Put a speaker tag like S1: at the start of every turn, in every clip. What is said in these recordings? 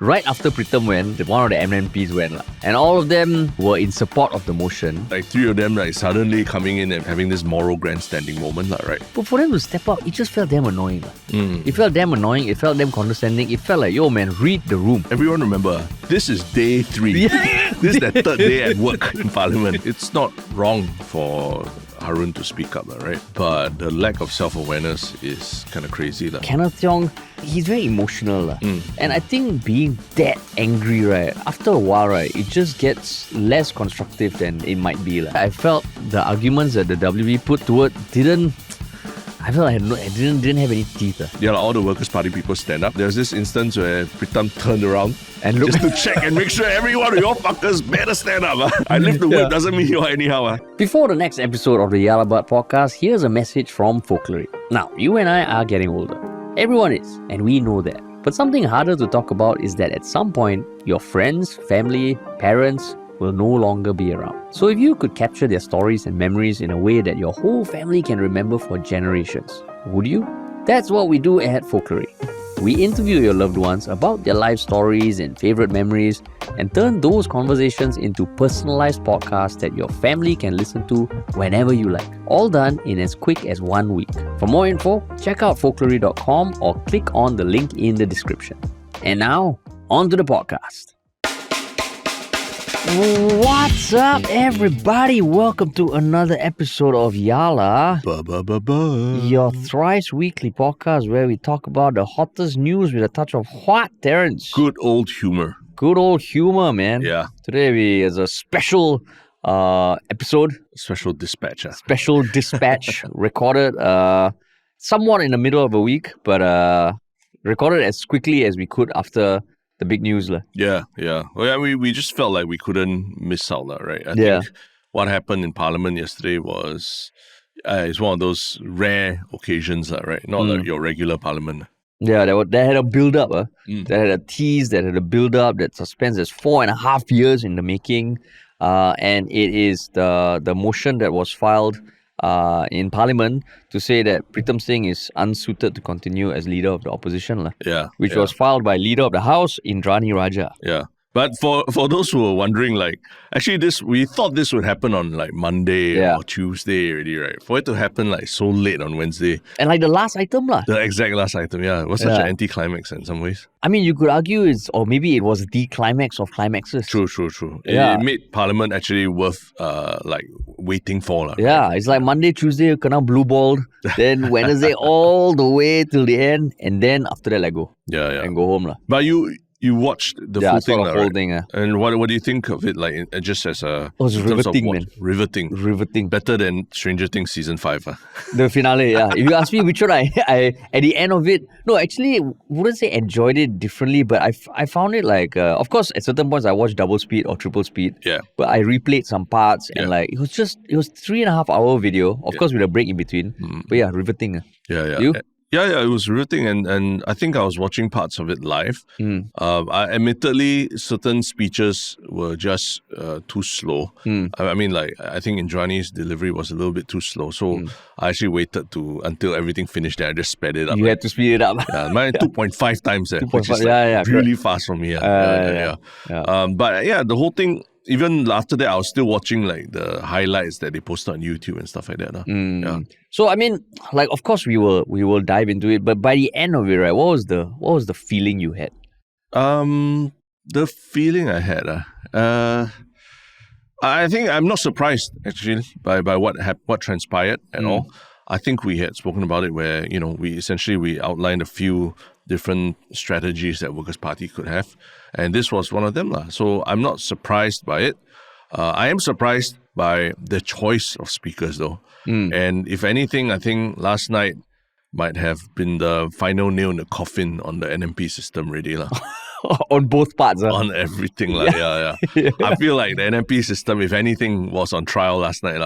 S1: right after Pritam went, one of the MMPs went. And all of them were in support of the motion.
S2: Like three of them like suddenly coming in and having this moral grandstanding moment, right?
S1: But for them to step up, it just felt damn annoying. It felt damn annoying, it felt damn condescending. It felt like, yo man, read the room.
S2: Everyone remember, this is day 3. This is the third day at work in Parliament. It's not wrong for Harun to speak up, right? But the lack of self-awareness is kind of crazy.
S1: Kenneth Tiong, he's very emotional. And I think being that angry, right, after a while, right, it just gets less constructive than it might be. I felt the arguments that the WB put to it didn't have any teeth.
S2: Yeah, all the Workers' Party people stand up. There's this instance where Pritam turned around and just to check and make sure every one of your fuckers better stand up. I live the word doesn't mean you're anyhow.
S1: Before the next episode of the 𝗪𝗲 podcast, here's a message from Folklory. Now, you and I are getting older. Everyone is, and we know that. But something harder to talk about is that at some point, your friends, family, parents will no longer be around. So if you could capture their stories and memories in a way that your whole family can remember for generations, would you? That's what we do at Folklory. We interview your loved ones about their life stories and favorite memories and turn those conversations into personalized podcasts that your family can listen to whenever you like. All done in as quick as 1 week. For more info, check out folklory.com or click on the link in the description. And now, on to the podcast. What's up, everybody? Welcome to another episode of 𝗪𝗲, your thrice weekly podcast where we talk about the hottest news with a touch of what, Terence?
S2: Good old humor.
S1: Good old humor, man.
S2: Yeah.
S1: Today is a special episode.
S2: Special dispatch.
S1: Special dispatch recorded somewhat in the middle of a week, but recorded as quickly as we could after the big news.
S2: Yeah. Well, we just felt like we couldn't miss out, right? I think what happened in Parliament yesterday was it's one of those rare occasions, right? Not like your regular Parliament.
S1: Yeah, that had a build-up. That had a tease, that had a build-up, that suspense. There's 4.5 years in the making. And it is the motion that was filed in Parliament to say that Pritam Singh is unsuited to continue as leader of the opposition. Which was filed by leader of the House, Indranee Raja.
S2: Yeah. But for those who were wondering, like, actually we thought this would happen on like Monday or Tuesday already, right? For it to happen like so late on Wednesday.
S1: And like the last item
S2: The exact last item, it was such an anti-climax in some ways.
S1: I mean, you could argue maybe it was the climax of climaxes.
S2: True. It made Parliament actually worth like waiting for.
S1: It's like Monday, Tuesday, kena blue balled. Then Wednesday all the way till the end. And then after that, like go. And go home.
S2: But you watched the full thing,
S1: the whole thing.
S2: And what do you think of it? Like just as a
S1: it was riveting, man.
S2: Riveting. Better than Stranger Things season 5.
S1: The finale, If you ask me which one I at the end of it, no, actually, wouldn't say enjoyed it differently, but I found it like, of course, at certain points I watched double speed or triple speed.
S2: Yeah.
S1: But I replayed some parts and like it was 3.5 hour video, of course with a break in between. But riveting.
S2: Yeah.
S1: You?
S2: Yeah, it was riveting, and I think I was watching parts of it live. Admittedly, certain speeches were just too slow. I mean, like, I think Indranee's delivery was a little bit too slow, so I actually waited until everything finished, and I just sped it up.
S1: You had to speed it up.
S2: Mine 2.5 times, which is really fast for me. But the whole thing. Even after that, I was still watching like the highlights that they posted on YouTube and stuff like that.
S1: So I mean, like, of course we will dive into it, but by the end of it, right, what was the feeling you had?
S2: The feeling I had, I think I'm not surprised actually by what transpired at all. I think we had spoken about it where we outlined a few different strategies that Workers' Party could have. And this was one of them. So I'm not surprised by it. I am surprised by the choice of speakers though. And if anything, I think last night might have been the final nail in the coffin on the NMP system really.
S1: On both parts.
S2: On everything. Yeah. I feel like the NMP system, if anything, was on trial last night.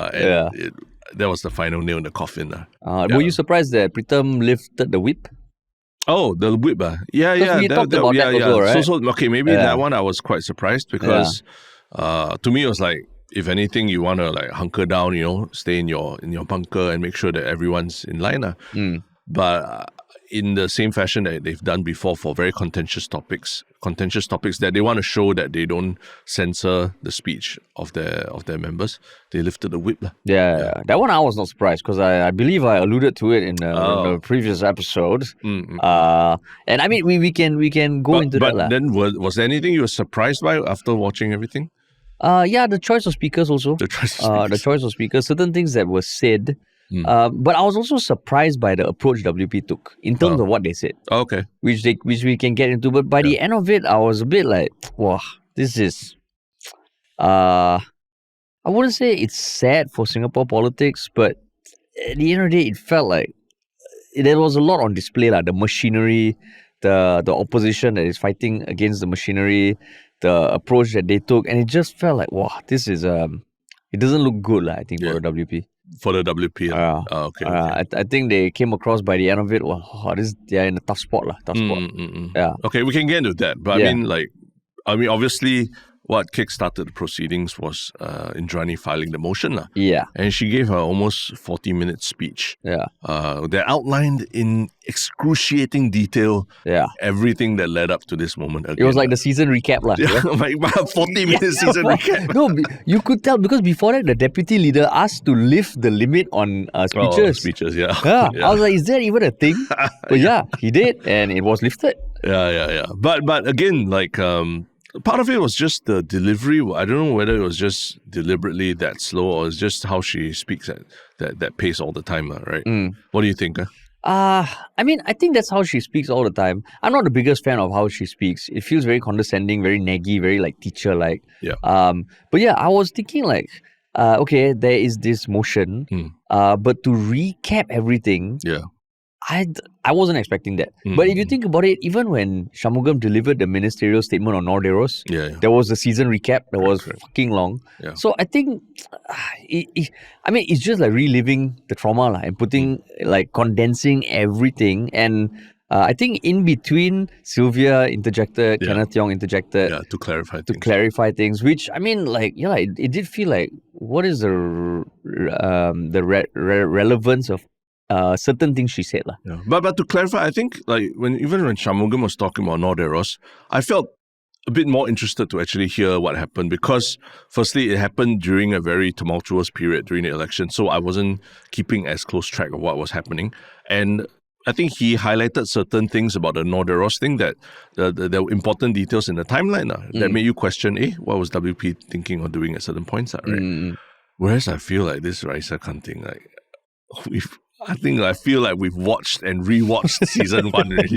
S2: That was the final nail in the coffin.
S1: Were you surprised that Pritam lifted the whip?
S2: Oh, the whip. Yeah.
S1: We talked about that also, right?
S2: So okay, maybe that one I was quite surprised because to me it was like, if anything, you want to like hunker down, stay in your bunker and make sure that everyone's in line. But in the same fashion that they've done before for very contentious topics that they want to show that they don't censor the speech of their members. They lifted the whip.
S1: Yeah. That one I was not surprised because I believe I alluded to it in the previous episode. And I mean, we can go into that.
S2: But then was there anything you were surprised by after watching everything?
S1: The choice of speakers also.
S2: The choice of speakers.
S1: Certain things that were said. But I was also surprised by the approach WP took in terms of what they said.
S2: Okay.
S1: Which we can get into. But by the end of it, I was a bit like, wow, this is... I wouldn't say it's sad for Singapore politics, but at the end of the day, it felt like there was a lot on display. Like the machinery, the opposition that is fighting against the machinery, the approach that they took. And it just felt like, wow, this is... it doesn't look good, I think, for the WP.
S2: For the WP. Okay.
S1: I think they came across by the end of it. Wow, they're in a tough spot. Yeah.
S2: Okay, we can get into that. But I mean, obviously, what kickstarted the proceedings was Indranee filing the motion.
S1: Yeah.
S2: And she gave her almost 40-minute speech.
S1: Yeah.
S2: That outlined in excruciating detail everything that led up to this moment. Again.
S1: It was like the season recap.
S2: Like 40-minute season recap.
S1: No, you could tell because before that, the deputy leader asked to lift the limit on speeches.
S2: Speeches,
S1: yeah. I was like, is that even a thing? But he did, and it was lifted.
S2: Yeah. But again, like... part of it was just the delivery. I don't know whether it was just deliberately that slow or it's just how she speaks at that pace all the time, right? What do you think?
S1: I mean, I think that's how she speaks all the time. I'm not the biggest fan of how she speaks. It feels very condescending, very naggy, very like teacher-like.
S2: Yeah.
S1: But yeah, I was thinking like, okay, there is this motion, but to recap everything, I wasn't expecting that. But if you think about it, even when Shanmugam delivered the ministerial statement on 𝗪𝘹𝘃, there was a season recap that was fucking long.
S2: Yeah.
S1: So I think, it's just like reliving the trauma and putting, like condensing everything. And I think in between, Sylvia interjected, Kenneth Yong interjected.
S2: Yeah, to clarify things.
S1: Clarify things, which, I mean, like, it did feel like, what is the relevance of certain things she said.
S2: Yeah. But to clarify, I think like when Shanmugam was talking about 𝗪𝘹𝘃, I felt a bit more interested to actually hear what happened because firstly, it happened during a very tumultuous period during the election. So I wasn't keeping as close track of what was happening. And I think he highlighted certain things about the 𝗪𝘹𝘃 thing that there were important details in the timeline that made you question, what was WP thinking or doing at certain points, right? Whereas I feel like this 𝗪𝘃𝗃 thing, like I feel like we've watched and rewatched season 1 already.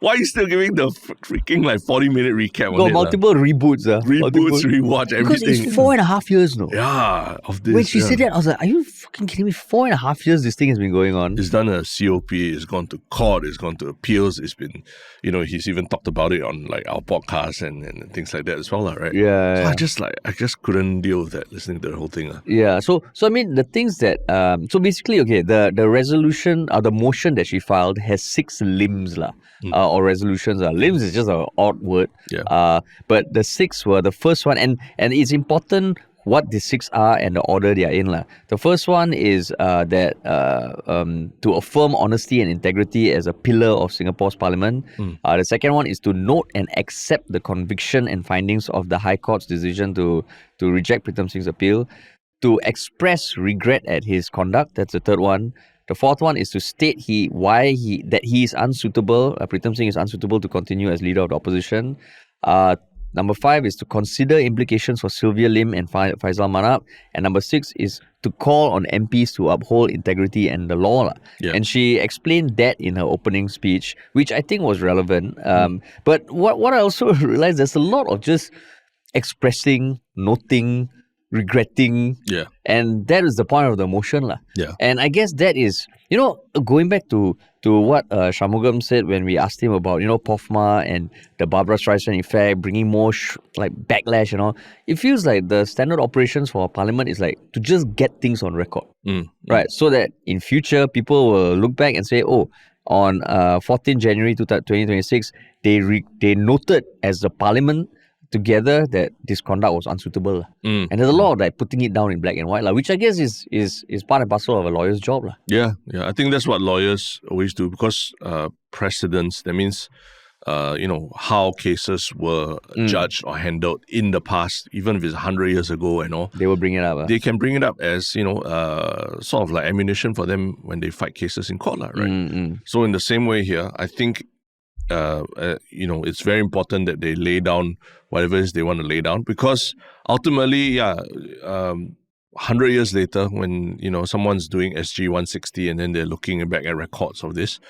S2: Why are you still giving the freaking like 40-minute recap?
S1: Got multiple reboots.
S2: Reboots, rewatch, everything.
S1: Because it's 4.5 years now.
S2: Yeah, of this.
S1: When she said that, I was like, are you fucking kidding me? 4.5 years this thing has been going on.
S2: It's done a COP, it's gone to court, it's gone to appeals, it's been, he's even talked about it on like our podcast and things like that as well, right?
S1: Yeah.
S2: So I just couldn't deal with that, listening to the whole thing.
S1: Yeah, so I mean, the things that, so basically, okay, the resolution, the motion that she filed has 6 limbs, or resolutions. Limbs is just an odd word.
S2: Yeah.
S1: But the 6 were the first one, and it's important what the 6 are and the order they are in. The first one is that to affirm honesty and integrity as a pillar of Singapore's parliament. The second one is to note and accept the conviction and findings of the High Court's decision to reject Pritam Singh's appeal. To express regret at his conduct. That's the third one. The fourth one is to state that he is unsuitable. Pritam Singh is unsuitable to continue as leader of the opposition. Number 5 is to consider implications for Sylvia Lim and Faisal Manap. And number 6 is to call on MPs to uphold integrity and the law.
S2: Yeah.
S1: And she explained that in her opening speech, which I think was relevant. But what I also realized, there's a lot of just expressing, noting, regretting.
S2: Yeah.
S1: And that is the point of the motion.
S2: Yeah.
S1: And I guess that is, going back to what Shanmugam said when we asked him about, POFMA and the Barbara Streisand effect, bringing more backlash and all. It feels like the standard operations for Parliament is like to just get things on record. Right? So that in future, people will look back and say, on 14 January 2026, they noted as the Parliament together that this conduct was unsuitable. And there's a lot of like putting it down in black and white, which I guess is part and parcel of a lawyer's job.
S2: Yeah. I think that's what lawyers always do, because precedents, that means how cases were judged or handled in the past, even if it's 100 years ago and all.
S1: They will bring it up.
S2: They can bring it up as, sort of like ammunition for them when they fight cases in court, right? So in the same way here, I think, it's very important that they lay down whatever it is they want to lay down, because ultimately, 100 years later, when, someone's doing SG 160 and then they're looking back at records of this,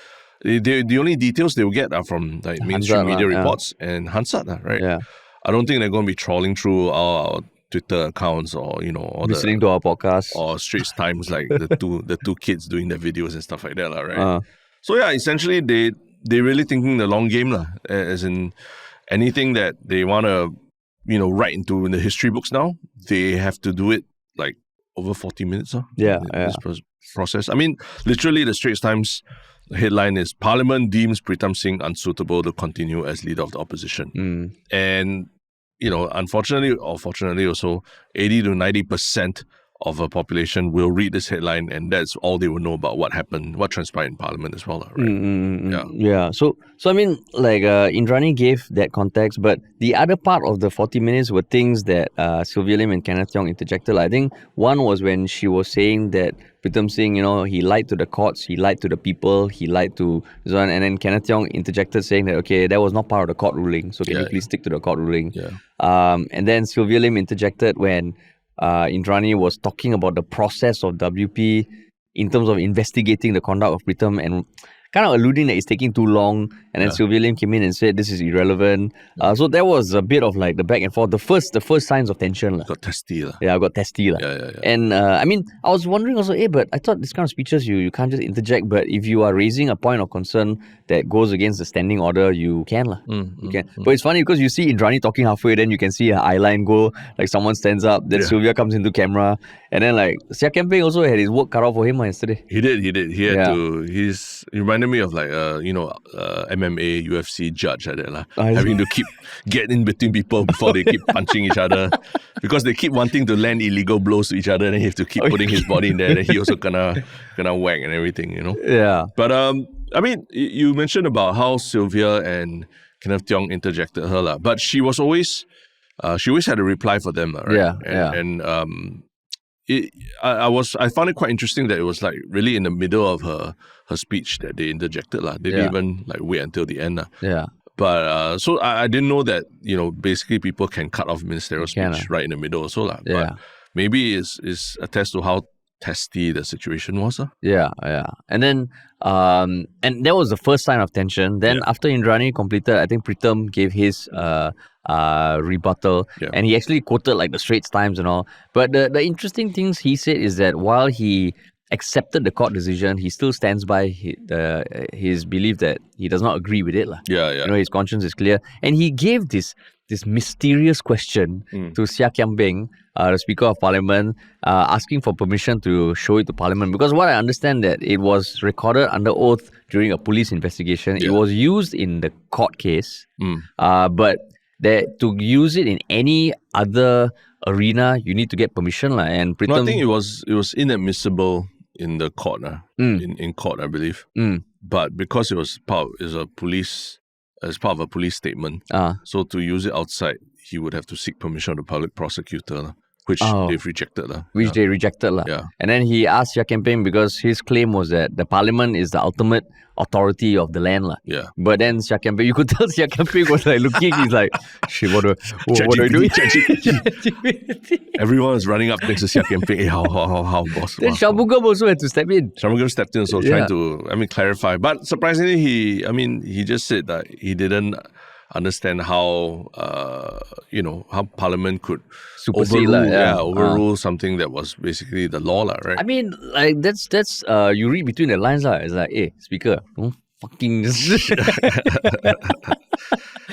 S2: the only details they will get are from like mainstream media reports and 𝗪𝗲, right?
S1: Yeah.
S2: I don't think they're going to be trawling through our Twitter accounts or or
S1: listening to our podcast
S2: or Straits Times, like the two kids doing their videos and stuff like that, right? So yeah, essentially they really thinking the long game, as in anything that they want to write into in the history books now, they have to do it like over 40 minutes. This process. I mean, literally the Straits Times headline is Parliament deems Pritam Singh unsuitable to continue as leader of the opposition. And, unfortunately or fortunately also, 80 to 90% of a population will read this headline, and that's all they will know about what happened, what transpired in Parliament as well, right?
S1: Yeah. So I mean, like Indranee gave that context, but the other part of the 40 minutes were things that Sylvia Lim and Kenneth Yong interjected. I think one was when she was saying that Pritam Singh, he lied to the courts, he lied to the people, he lied to this one, and then Kenneth Yong interjected saying that, okay, that was not part of the court ruling, so can you please stick to the court ruling? And then Sylvia Lim interjected when Indranee was talking about the process of WP in terms of investigating the conduct of Pritam and kind of alluding that it's taking too long. And then Sylvia Lim came in and said this is irrelevant. So there was a bit of like the back and forth. The first signs of tension.
S2: Got testy.
S1: Got testy. And I mean, I was wondering also, but I thought this kind of speeches, you can't just interject. But if you are raising a point of concern that goes against the standing order, you can. You can. But it's funny because you see Indranee talking halfway, then you can see her eye line go, like someone stands up, then Sylvia comes into camera. And then like 𝘂𝗪 𝗵𝗵 also had his work cut out for him yesterday.
S2: He did. He had to, he reminded me of like, MMA, UFC judge like that. Having to keep getting in between people before they keep punching each other. Because they keep wanting to land illegal blows to each other, and he has to keep putting his body in there. Then he also gonna whack and everything,
S1: Yeah.
S2: But I mean, you mentioned about how Sylvia and Kenneth Yong interjected her, but she was always, she always had a reply for them, right? And I found it quite interesting that it was like really in the middle of her speech that they interjected. They didn't even like wait until the end. But so I didn't know that, basically people can cut off ministerial speech right in the middle also. But maybe it's a test to how testy the situation was.
S1: And then and that was the first sign of tension. Then after Indranee completed, I think Pritam gave his rebuttal, and he actually quoted like the Straits Times and all. But the interesting things he said is that while he accepted the court decision, he still stands by his belief that he does not agree with it. His conscience is clear. And he gave this mysterious question to 𝘂𝗪 𝗵𝗵, the Speaker of Parliament, asking for permission to show it to Parliament. Because what I understand that it was recorded under oath during a police investigation. It was used in the court case, but that to use it in any other arena, you need to get permission. And Pritam,
S2: I think it was inadmissible in the court, in court, I believe. But because it was part of a police statement, so to use it outside, he would have to seek permission of the public prosecutor, which they've rejected.
S1: They rejected. And then he asked 𝘂𝗪 𝗵𝗵 because his claim was that the parliament is the ultimate authority of the land. But then 𝘂𝗪 𝗵𝗵, you could tell 𝘂𝗪 𗵵𝗵 was like looking, he's like, shit, what do I do?
S2: Everyone was running up next to 𝘂𝗪 𝗵𝗵. How boss?
S1: Then 𝗪𝗵𝗪 also had to step in.
S2: 𝗪𝗪𝗪 stepped in, also trying to, clarify. But surprisingly, he just said that he didn't understand how how Parliament could overrule something that was basically the law, right?
S1: I mean, like that's you read between the lines, It's like, hey, Speaker, don't fucking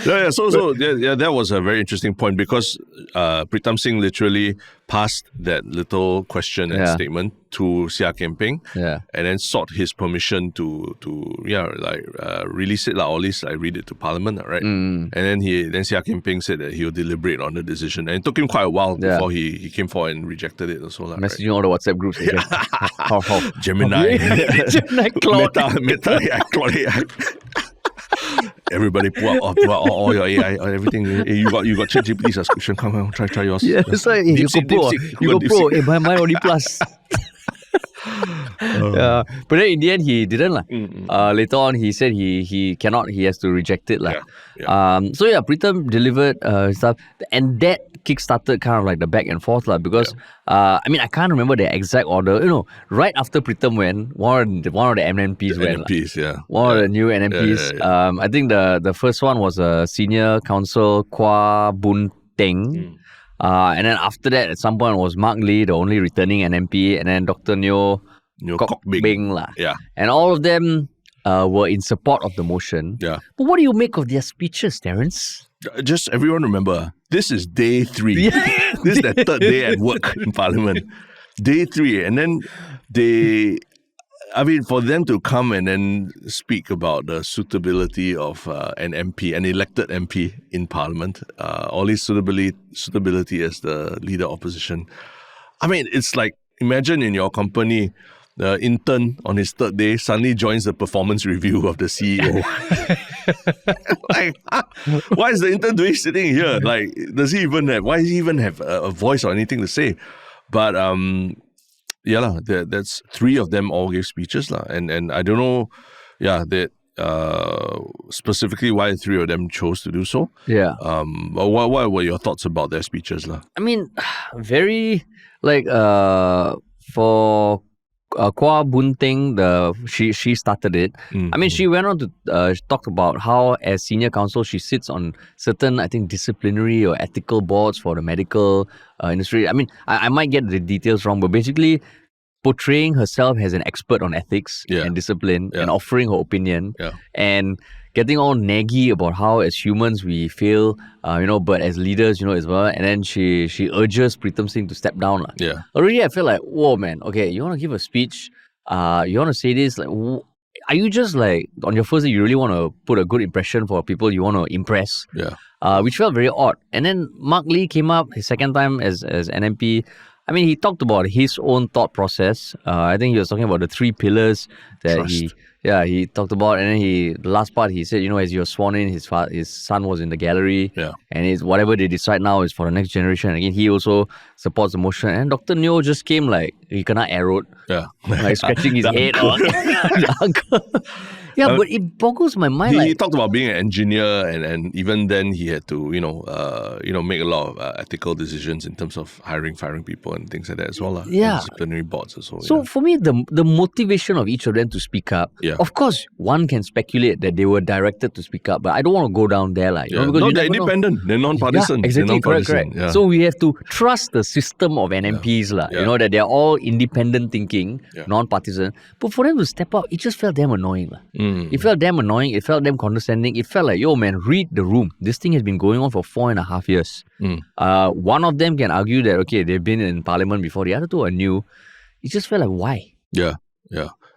S2: That was a very interesting point because Pritam Singh literally passed that little question and statement to 𝘖𝗍𝗍 𝗵𝗶 and then sought his permission to release it, or at least read it to Parliament, right? And then 𝘖𝗍𝗍 𝗵𝗶 said that he will deliberate on the decision, and it took him quite a while before he came forward and rejected it also.
S1: Messaging all the WhatsApp groups.
S2: Gemini, Meta, Claude. Everybody pull out all your AI, everything. You got 𝗪𝗪𝗪𝗪 subscription. Come on, try yours.
S1: Yeah, that's right. You go pro. Mine already plus. But then in the end he didn't later on he said he cannot, he has to reject it Pritam delivered stuff, and that kickstarted kind of like the back and forth because I can't remember the exact order. Right after Pritam went, one of the MNPs went. One of the new NMPs. I think the first one was Senior Counsel Kwa Boon Teng. And then after that, at some point, was Mark Lee, the only returning NMP, and then Dr. 𝗂𝗂𝗍𝗵𝗂. And all of them were in support of the motion. But what do you make of their speeches, Terence?
S2: Just everyone remember, this is day 3. This is the third day at work in Parliament. Day 3. And then for them to come and then speak about the suitability of an MP, an elected MP in Parliament, all his suitability as the leader opposition. It's like, imagine in your company, the intern on his third day suddenly joins the performance review of the CEO. Why is the intern doing sitting here? Why does he even have a voice or anything to say? But that's 3 of them all gave speeches and I don't know that specifically why 3 of them chose to do so. But what were your thoughts about their speeches
S1: very for Kwa Boon Teng, she started it. She went on to talk about how as senior counsel she sits on certain, I think, disciplinary or ethical boards for the medical industry. I might get the details wrong, but basically portraying herself as an expert on ethics and discipline and offering her opinion and getting all naggy about how as humans we fail, but as leaders, as well. And then she urges Pritam Singh to step down. Already I feel like, whoa, man, okay, you want to give a speech, you want to say this, are you just on your first day, you really want to put a good impression for people you want to impress? Which felt very odd. And then Mark Lee came up his second time as NMP. He talked about his own thought process. I think he was talking about the 3 pillars that
S2: Trust.
S1: he talked about. And then the last part, he said, as you were sworn in, his son was in the gallery. And whatever they decide now is for the next generation. Again, he also supports the motion. And Dr. Neo just came he kena arrowed. Scratching his head. But it boggles my mind.
S2: He talked about being an engineer, and even then he had to, make a lot of ethical decisions in terms of hiring, firing people and things like that as well. Disciplinary boards as well.
S1: So for me, the motivation of each of them to speak up, of course, one can speculate that they were directed to speak up, but I don't want to go down there because
S2: they're independent, they're non-partisan.
S1: Exactly, correct. So we have to trust the system of NMPs, that they're all independent thinking, non-partisan. But for them to step up, it just felt damn annoying. It felt damn annoying. It felt damn condescending. It felt like, yo, man, read the room. This thing has been going on for 4.5 years. One of them can argue that, okay, they've been in Parliament before. The other 2 are new. It just felt like, why?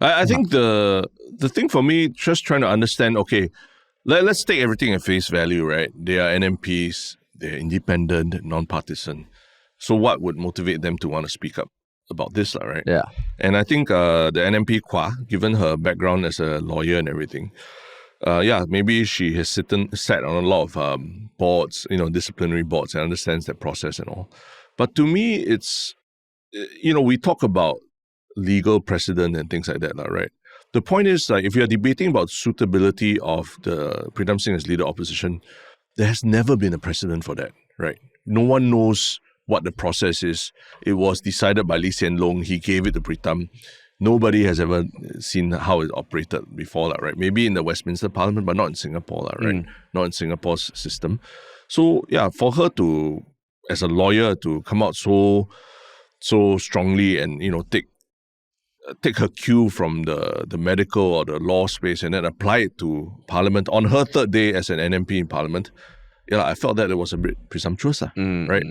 S2: I think the thing for me, just trying to understand, okay, let's take everything at face value, right? They are NMPs. They're independent, non-partisan. So what would motivate them to want to speak up about this, right? And I think the NMP Kwa, given her background as a lawyer and everything, maybe she has sat on a lot of boards, disciplinary boards, and understands that process and all. But to me, it's, we talk about legal precedent and things like that, right? The point is, if you're debating about suitability of the Pritam Singh as leader opposition, there has never been a precedent for that, right? No one knows what the process is. It was decided by Lee Hsien Loong. He gave it to Pritam. Nobody has ever seen how it operated before, right? Maybe in the Westminster Parliament, but not in Singapore, right? Not in Singapore's system. So, for her to, as a lawyer, to come out so strongly and, take take her cue from the medical or the law space and then apply it to Parliament on her third day as an NMP in Parliament. Yeah, I felt that it was a bit presumptuous, right?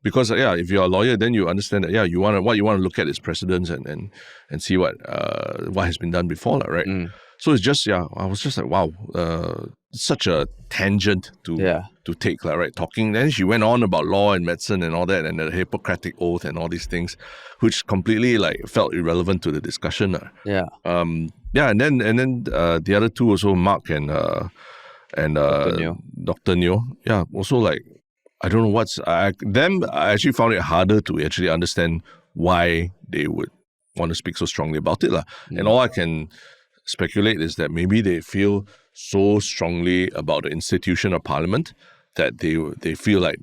S2: Because if you're a lawyer, then you understand that what you want to look at is precedents and see what has been done before, right? So it's just I was just like, wow, such a tangent to take, right? Talking. Then she went on about law and medicine and all that, and the Hippocratic Oath and all these things, which completely felt irrelevant to the discussion. And then the other two also, Mark and Dr. Neo. Yeah, also I don't know I actually found it harder to actually understand why they would want to speak so strongly about it. And all I can speculate is that maybe they feel so strongly about the institution of Parliament that they feel like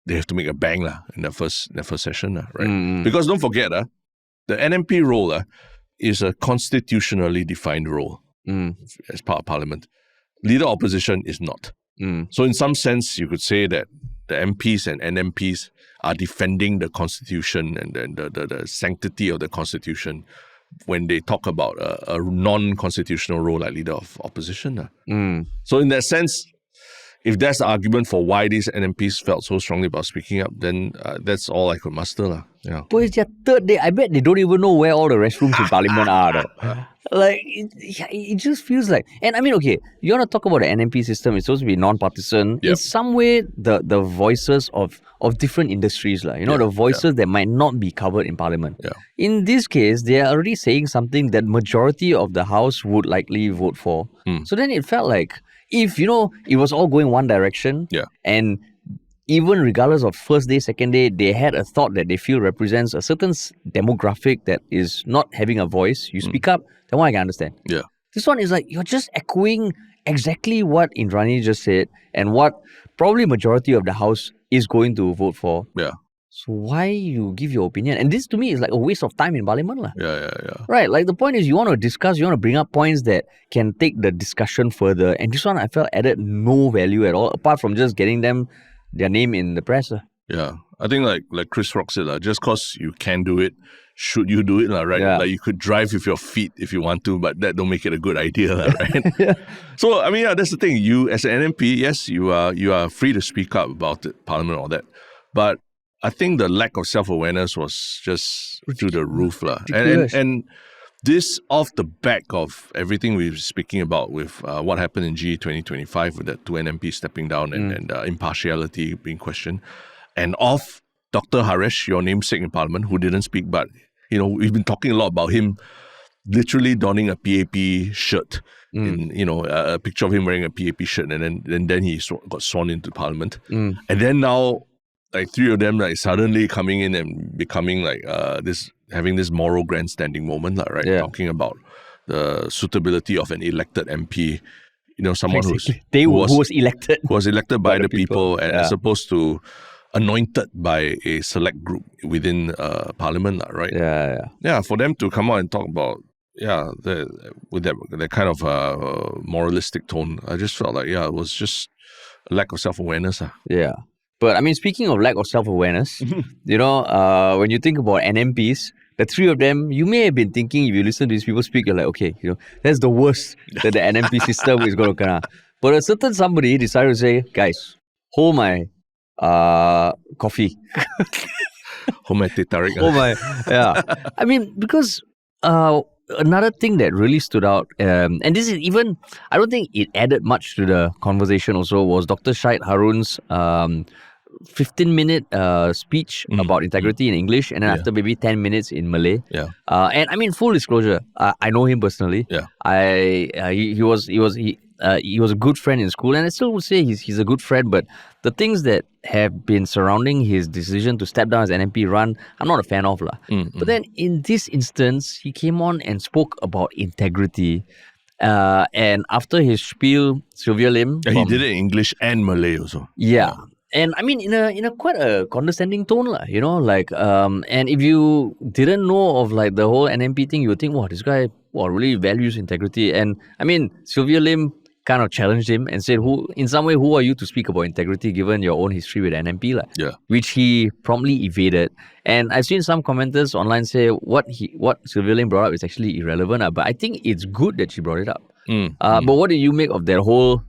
S2: they have to make a bang in their first session, right? Because don't forget, the NMP role is a constitutionally defined role as part of Parliament. Leader opposition is not. So in some sense, you could say that the MPs and NMPs are defending the Constitution and the sanctity of the Constitution when they talk about a non-constitutional role like leader of opposition. So in that sense, if that's the argument for why these NMPs felt so strongly about speaking up, then that's all I could muster.
S1: But it's their third day. I bet they don't even know where all the restrooms in Parliament are. It just feels like... And I mean, okay, you want to talk about the NMP system, it's supposed to be non-partisan. In some way, the voices of different industries, the voices that might not be covered in Parliament. In this case, they are already saying something that majority of the House would likely vote for. So then it felt like if, it was all going one direction and even regardless of first day, second day, they had a thought that they feel represents a certain demographic that is not having a voice. You speak up, then one I can understand. This one is you're just echoing exactly what Indranee just said and what probably majority of the House is going to vote for. So why you give your opinion? And this to me is a waste of time in Parliament. Right, the point is you want to discuss, you want to bring up points that can take the discussion further. And this one I felt added no value at all, apart from just getting them their name in the press.
S2: I think like Chris Rock said, just because you can do it, should you do it, right? You could drive with your feet if you want to, but that don't make it a good idea, right? So, I mean, that's the thing. You, as an NMP, yes, you are free to speak up about it, Parliament, all that. But I think the lack of self-awareness was just through the roof. And this off the back of everything we were speaking about with what happened in GE 2025 with the two NMPs stepping down and impartiality being questioned. And off Dr. 𝗪𝗲, your namesake in Parliament, who didn't speak, but, we've been talking a lot about him literally donning a PAP shirt. A picture of him wearing a PAP shirt, and then he got sworn into Parliament. And then now, three of them suddenly coming in and becoming having this moral grandstanding moment, right? Talking about the suitability of an elected MP, someone who was elected by the people and as opposed to anointed by a select group within Parliament, right? For them to come out and talk about with that kind of moralistic tone, I just felt it was just a lack of self-awareness.
S1: But I mean, speaking of lack of self-awareness, when you think about NMPs, the three of them, you may have been thinking, if you listen to these people speak, you're like, okay, that's the worst that the NMP system is going to come out. But a certain somebody decided to say, guys, hold my coffee.
S2: Hold my teh tarik.
S1: I mean, because another thing that really stood out, and this is even, I don't think it added much to the conversation also, was Dr. Shahid Harun's 15-minute speech about integrity in English, and then after maybe 10 minutes in Malay. And I mean, full disclosure, I know him personally. He was a good friend in school, and I still would say he's a good friend, but the things that have been surrounding his decision to step down as NMP run, I'm not a fan of. But then in this instance, he came on and spoke about integrity. And after his spiel, Sylvia Lim...
S2: he did it in English and Malay also.
S1: And I mean, in a quite a condescending tone, and if you didn't know of the whole NMP thing, you would think, wow, this guy really values integrity. And I mean, Sylvia Lim, kind of challenged him and said, "Who, in some way, who are you to speak about integrity given your own history with NMP?"
S2: Yeah.
S1: Which he promptly evaded. And I've seen some commenters online say what 𝗂𝗑𝗍 brought up is actually irrelevant. But I think it's good that she brought it up. But what do you make of that whole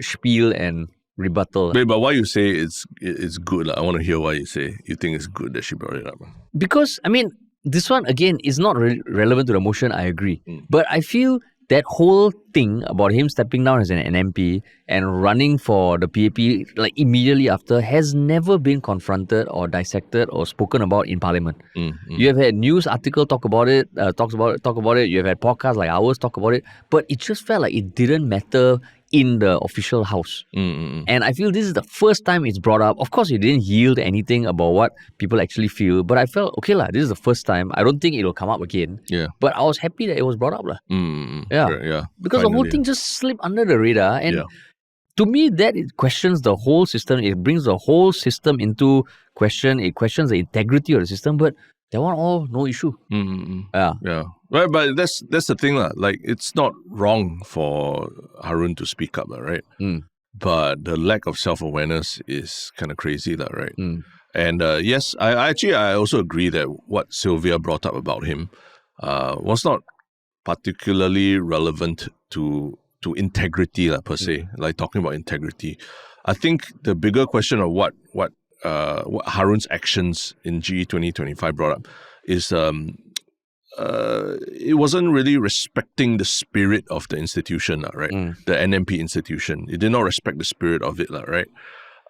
S1: spiel and rebuttal?
S2: But why you say it's good? I want to hear why you say you think it's good that she brought it up.
S1: Because, I mean, this one, again, is not relevant to the motion, I agree. But I feel that whole thing about him stepping down as an NMP and running for the PAP like immediately after has never been confronted or dissected or spoken about in Parliament. You have had news article talk about it. You have had podcasts like ours talk about it, but it just felt like it didn't matter in the official house. And I feel this is the first time it's brought up. Of course, it didn't yield anything about what people actually feel, but I felt, okay lah, this is the first time. I don't think it'll come up again.
S2: Yeah.
S1: But I was happy that it was brought up lah.
S2: Yeah. Yeah.
S1: Because the whole thing just slipped under the radar. And to me, that it questions the whole system. It brings the whole system into question. It questions the integrity of the system. But that one, all no issue.
S2: Yeah. Right, but that's the thing lah. Like, it's not wrong for Harun to speak up, right? But the lack of self-awareness is kind of crazy, right? And yes, I also agree that what Sylvia brought up about him was not particularly relevant to integrity per se, like talking about integrity. I think the bigger question of what Harun's actions in GE 2025 brought up is it wasn't really respecting the spirit of the institution, right? The NMP institution. It did not respect the spirit of it, right?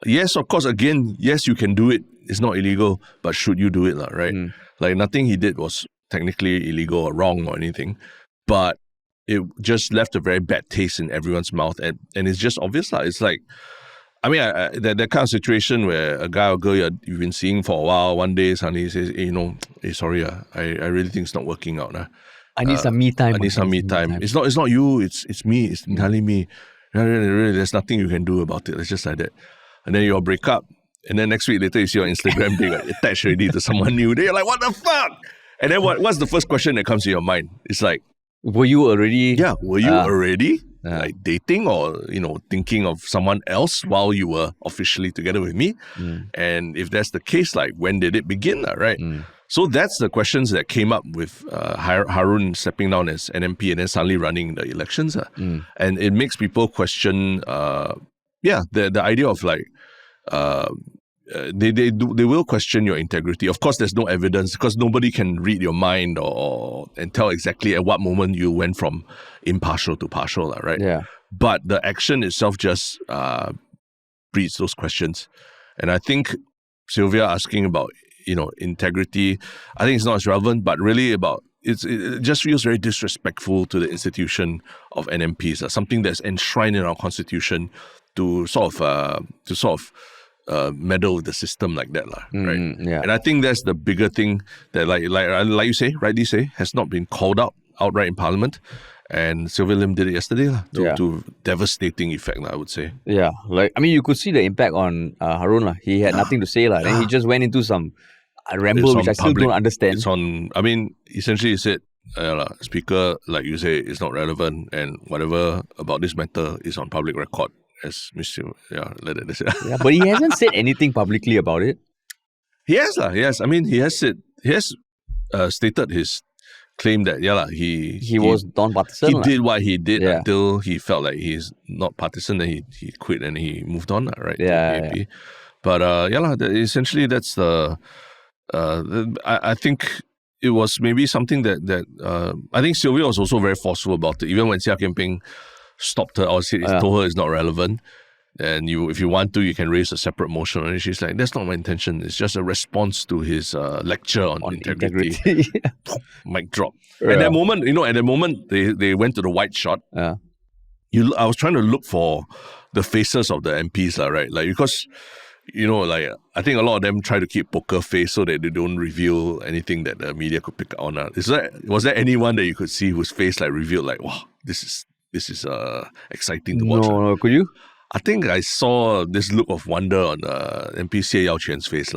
S2: Yes, of course, again, yes, you can do it. It's not illegal, but should you do it, right? Like, nothing he did was technically illegal or wrong or anything, but it just left a very bad taste in everyone's mouth. And it's just obvious. It's like, I mean, that kind of situation where a guy or girl you've been seeing for a while, one day suddenly says, hey, sorry, I really think it's not working out.
S1: I need some me time.
S2: I need some me time. It's not you, it's me, it's entirely me. Really, there's nothing you can do about it. It's just like that. And then you all break up. And then next week later, you see on Instagram, they got attached already to someone new. They're like, what the fuck? And then what's the first question that comes to your mind? It's like,
S1: were you already?
S2: Yeah, were you already like dating or, thinking of someone else while you were officially together with me? And if that's the case, like, when did it begin, right? So that's the questions that came up with Harun stepping down as NMP and then suddenly running the elections. And it makes people question, the idea of like, they will question your integrity. Of course, there's no evidence because nobody can read your mind and tell exactly at what moment you went from impartial to partial, right?
S1: Yeah.
S2: But the action itself just breeds those questions. And I think Sylvia asking about, integrity, I think it's not as relevant, but really about it just feels very disrespectful to the institution of NMPs, something that's enshrined in our constitution to sort of meddle with the system like that, right? And I think that's the bigger thing that, like you say, rightly say, has not been called out outright in Parliament. And Sylvia Lim did it yesterday, to devastating effect, I would say.
S1: Yeah, you could see the impact on Harun. He had nothing to say. Then he just went into some ramble, which I still don't understand.
S2: Essentially he said, Speaker, like you say, is not relevant, and whatever about this matter is on public record. As Mr. Let it say.
S1: But he hasn't said anything publicly about it.
S2: He has. He has stated his claim that he was
S1: non-partisan.
S2: He did what he did until he felt like he's not partisan, and he quit and he moved on, right?
S1: Yeah.
S2: But essentially that's the. I think it was maybe something that I think Sylvia was also very forceful about it, even when Seah Kian Peng stopped her or told her it's not relevant. And if you want to, you can raise a separate motion. And she's like, that's not my intention. It's just a response to his lecture on integrity. Mic drop. At that moment, they went to the white shot. I was trying to look for the faces of the MPs, right? Like, because, I think a lot of them try to keep poker face so that they don't reveal anything that the media could pick on. Was there anyone that you could see whose face revealed wow, this is exciting to watch?
S1: No, could you?
S2: I think I saw this look of wonder on 𝗕𝗶𝗀 𝗬𝗂𝗍𝗏's face.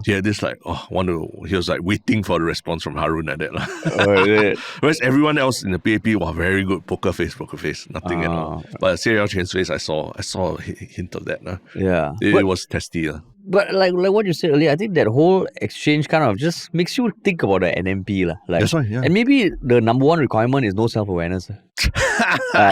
S2: He had this he was like waiting for the response from Harun like that. Whereas everyone else in the PAP, very good, poker face, nothing at all. But 𝗬𝗬𝗍𝗏's face, I saw a hint of that.
S1: Yeah.
S2: It was testy.
S1: But like what you said earlier, I think that whole exchange kind of just makes you think about the NMP.
S2: That's right, yeah.
S1: And maybe the number one requirement is no self-awareness.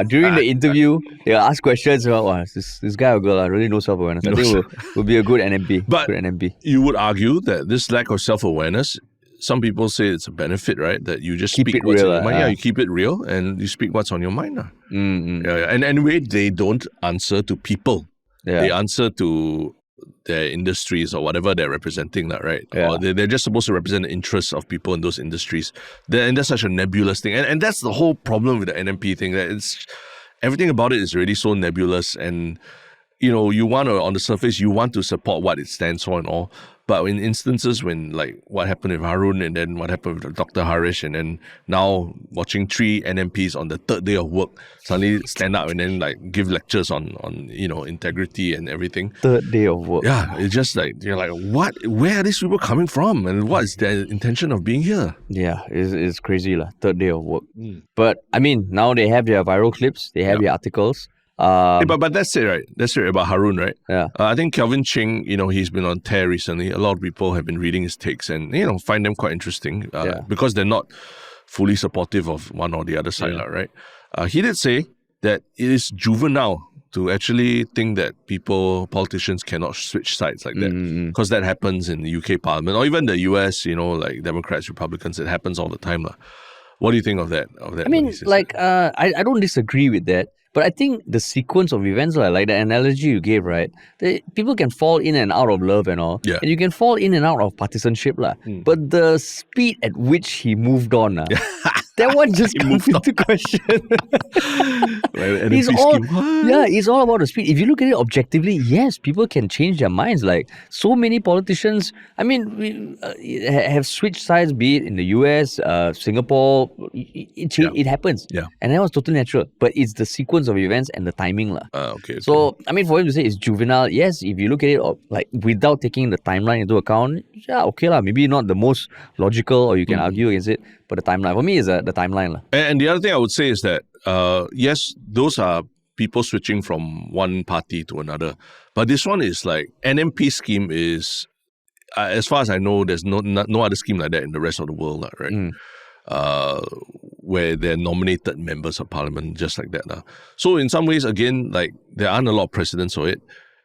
S1: During the interview, they'll ask questions about, this guy or girl really no self-awareness. I think will be a good NMP.
S2: But
S1: good NMP.
S2: You would argue that this lack of self-awareness, some people say it's a benefit, right? That you just
S1: keep
S2: speak
S1: it
S2: what's
S1: real.
S2: on your mind. You keep it real and you speak what's on your mind. And anyway, they don't answer to people. They answer to their industries or whatever they're representing, right? Or they're just supposed to represent the interests of people in those industries. And that's such a nebulous thing. And that's the whole problem with the NMP thing. That everything about it is really so nebulous. And, you want to, on the surface, you want to support what it stands for and all. But in instances when, like, what happened with Harun and then what happened with Dr. Hdř, and then now watching 3 NMPs on the third day of work suddenly stand up and then, like, give lectures on integrity and everything.
S1: Third day of work.
S2: Yeah, it's just like, you're like, what? Where are these people coming from? And what is their intention of being here?
S1: Yeah, it's crazy. Third day of work. But, I mean, now they have their viral clips. They have their articles.
S2: But that's it, right? That's it about Harun, right?
S1: Yeah.
S2: I think Kelvin Ching, he's been on tear recently. A lot of people have been reading his takes and, find them quite interesting because they're not fully supportive of one or the other side, right? He did say that it is juvenile to actually think that politicians cannot switch sides like that, because that happens in the UK Parliament or even the US, like Democrats, Republicans, it happens all the time. What do you think of that?
S1: I mean, I don't disagree with that. But I think the sequence of events, like the analogy you gave, right? People can fall in and out of love and all.
S2: Yeah.
S1: And you can fall in and out of partisanship. But the speed at which he moved on, that one just comes into question. It's all about the speed. If you look at it objectively, yes, people can change their minds. Like, so many politicians, I mean, we have switched sides, be it in the US, Singapore. It happens.
S2: Yeah.
S1: And that was totally natural. But it's the sequence of events and the timing.
S2: Okay.
S1: So, I mean, for him to say it's juvenile, yes, if you look at it like without taking the timeline into account, maybe not the most logical, or you can argue against it, but the timeline, for me, is the timeline.
S2: And the other thing I would say is that, yes, those are people switching from one party to another. But this one is like, NMP scheme is, as far as I know, there's no other scheme like that in the rest of the world, right? Where they're nominated members of parliament just like that. So in some ways, again, like, there aren't a lot of precedents for it.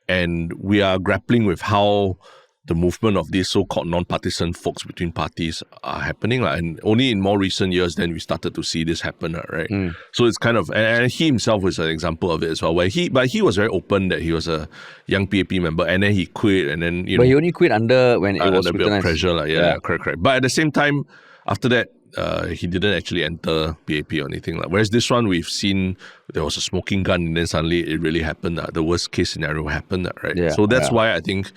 S2: And we are grappling with how the movement of these so-called non-partisan folks between parties are happening. And only in more recent years, then we started to see this happen, right? So it's kind of, and he himself was an example of it as well, but he was very open that he was a young PAP member and then he quit and then,
S1: But he only quit when it was
S2: under a bit of pressure. Correct. But at the same time, after that, he didn't actually enter PAP or anything. Whereas this one, we've seen there was a smoking gun and then suddenly it really happened. The worst case scenario happened, right?
S1: Yeah,
S2: so that's why I think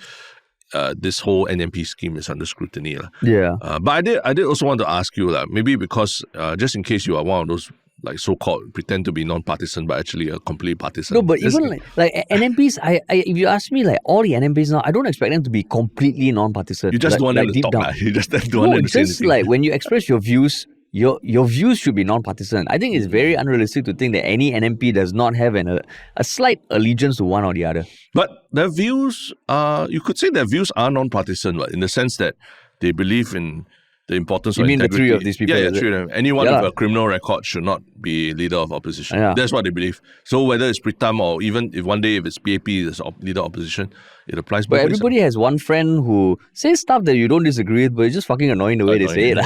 S2: this whole NMP scheme is under scrutiny. But I did also want to ask you, maybe because just in case you are one of those like so-called pretend to be non-partisan but actually a completely partisan.
S1: No, but even like NMPs, if you ask me, like all the NMPs now, I don't expect them to be completely non-partisan.
S2: You just don't want them to talk. You just don't want them to say anything.
S1: Like when you express your views, your views should be non-partisan. I think it's very unrealistic to think that any NMP does not have a slight allegiance to one or the other.
S2: But their views you could say their views are non-partisan, in the sense that they believe in the importance of integrity.
S1: You mean the 3 of these people?
S2: Yeah, 3 of them. Anyone with a criminal record should not be leader of opposition. That's what they believe. So whether it's Pritam or even if one day if it's PAP is leader of opposition, it applies both ways.
S1: But everybody has one friend who says stuff that you don't disagree with, but it's just fucking annoying the way they say it.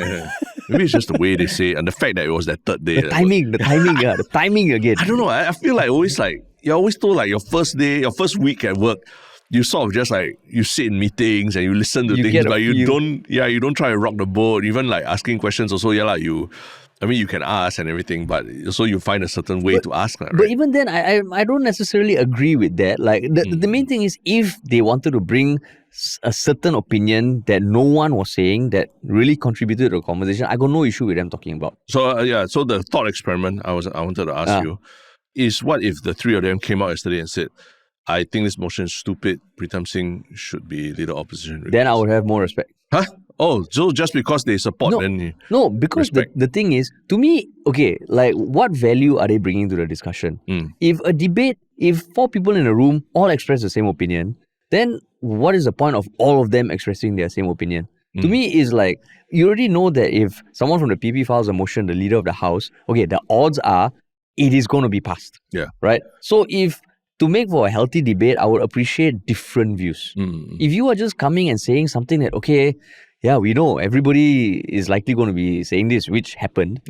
S2: Maybe it's just the way they say it and the fact that it was that third day.
S1: The timing again.
S2: I don't know. I feel like you're always told like your first week at work, you sort of just like, you sit in meetings and you listen to things, but you don't try to rock the boat. Even like asking questions also, you can ask and everything, but also you find a certain way to ask. Right?
S1: But even then, I don't necessarily agree with that. Like the main thing is, if they wanted to bring a certain opinion that no one was saying that really contributed to the conversation, I got no issue with them talking about.
S2: So so the thought experiment I wanted to ask you is, what if the 3 of them came out yesterday and said, I think this motion is stupid. Pritam Singh should be leader opposition.
S1: Then I would have more respect.
S2: Huh? Oh, so just because they support, then
S1: No, because the thing is, to me, okay, like what value are they bringing to the discussion? If a debate, if 4 people in a room all express the same opinion, then what is the point of all of them expressing their same opinion? To me, is like, you already know that if someone from the PP files a motion, the leader of the house, okay, the odds are it is going to be passed.
S2: Yeah.
S1: Right? So if to make for a healthy debate, I would appreciate different views. If you are just coming and saying something that, okay, yeah, we know everybody is likely going to be saying this, which happened,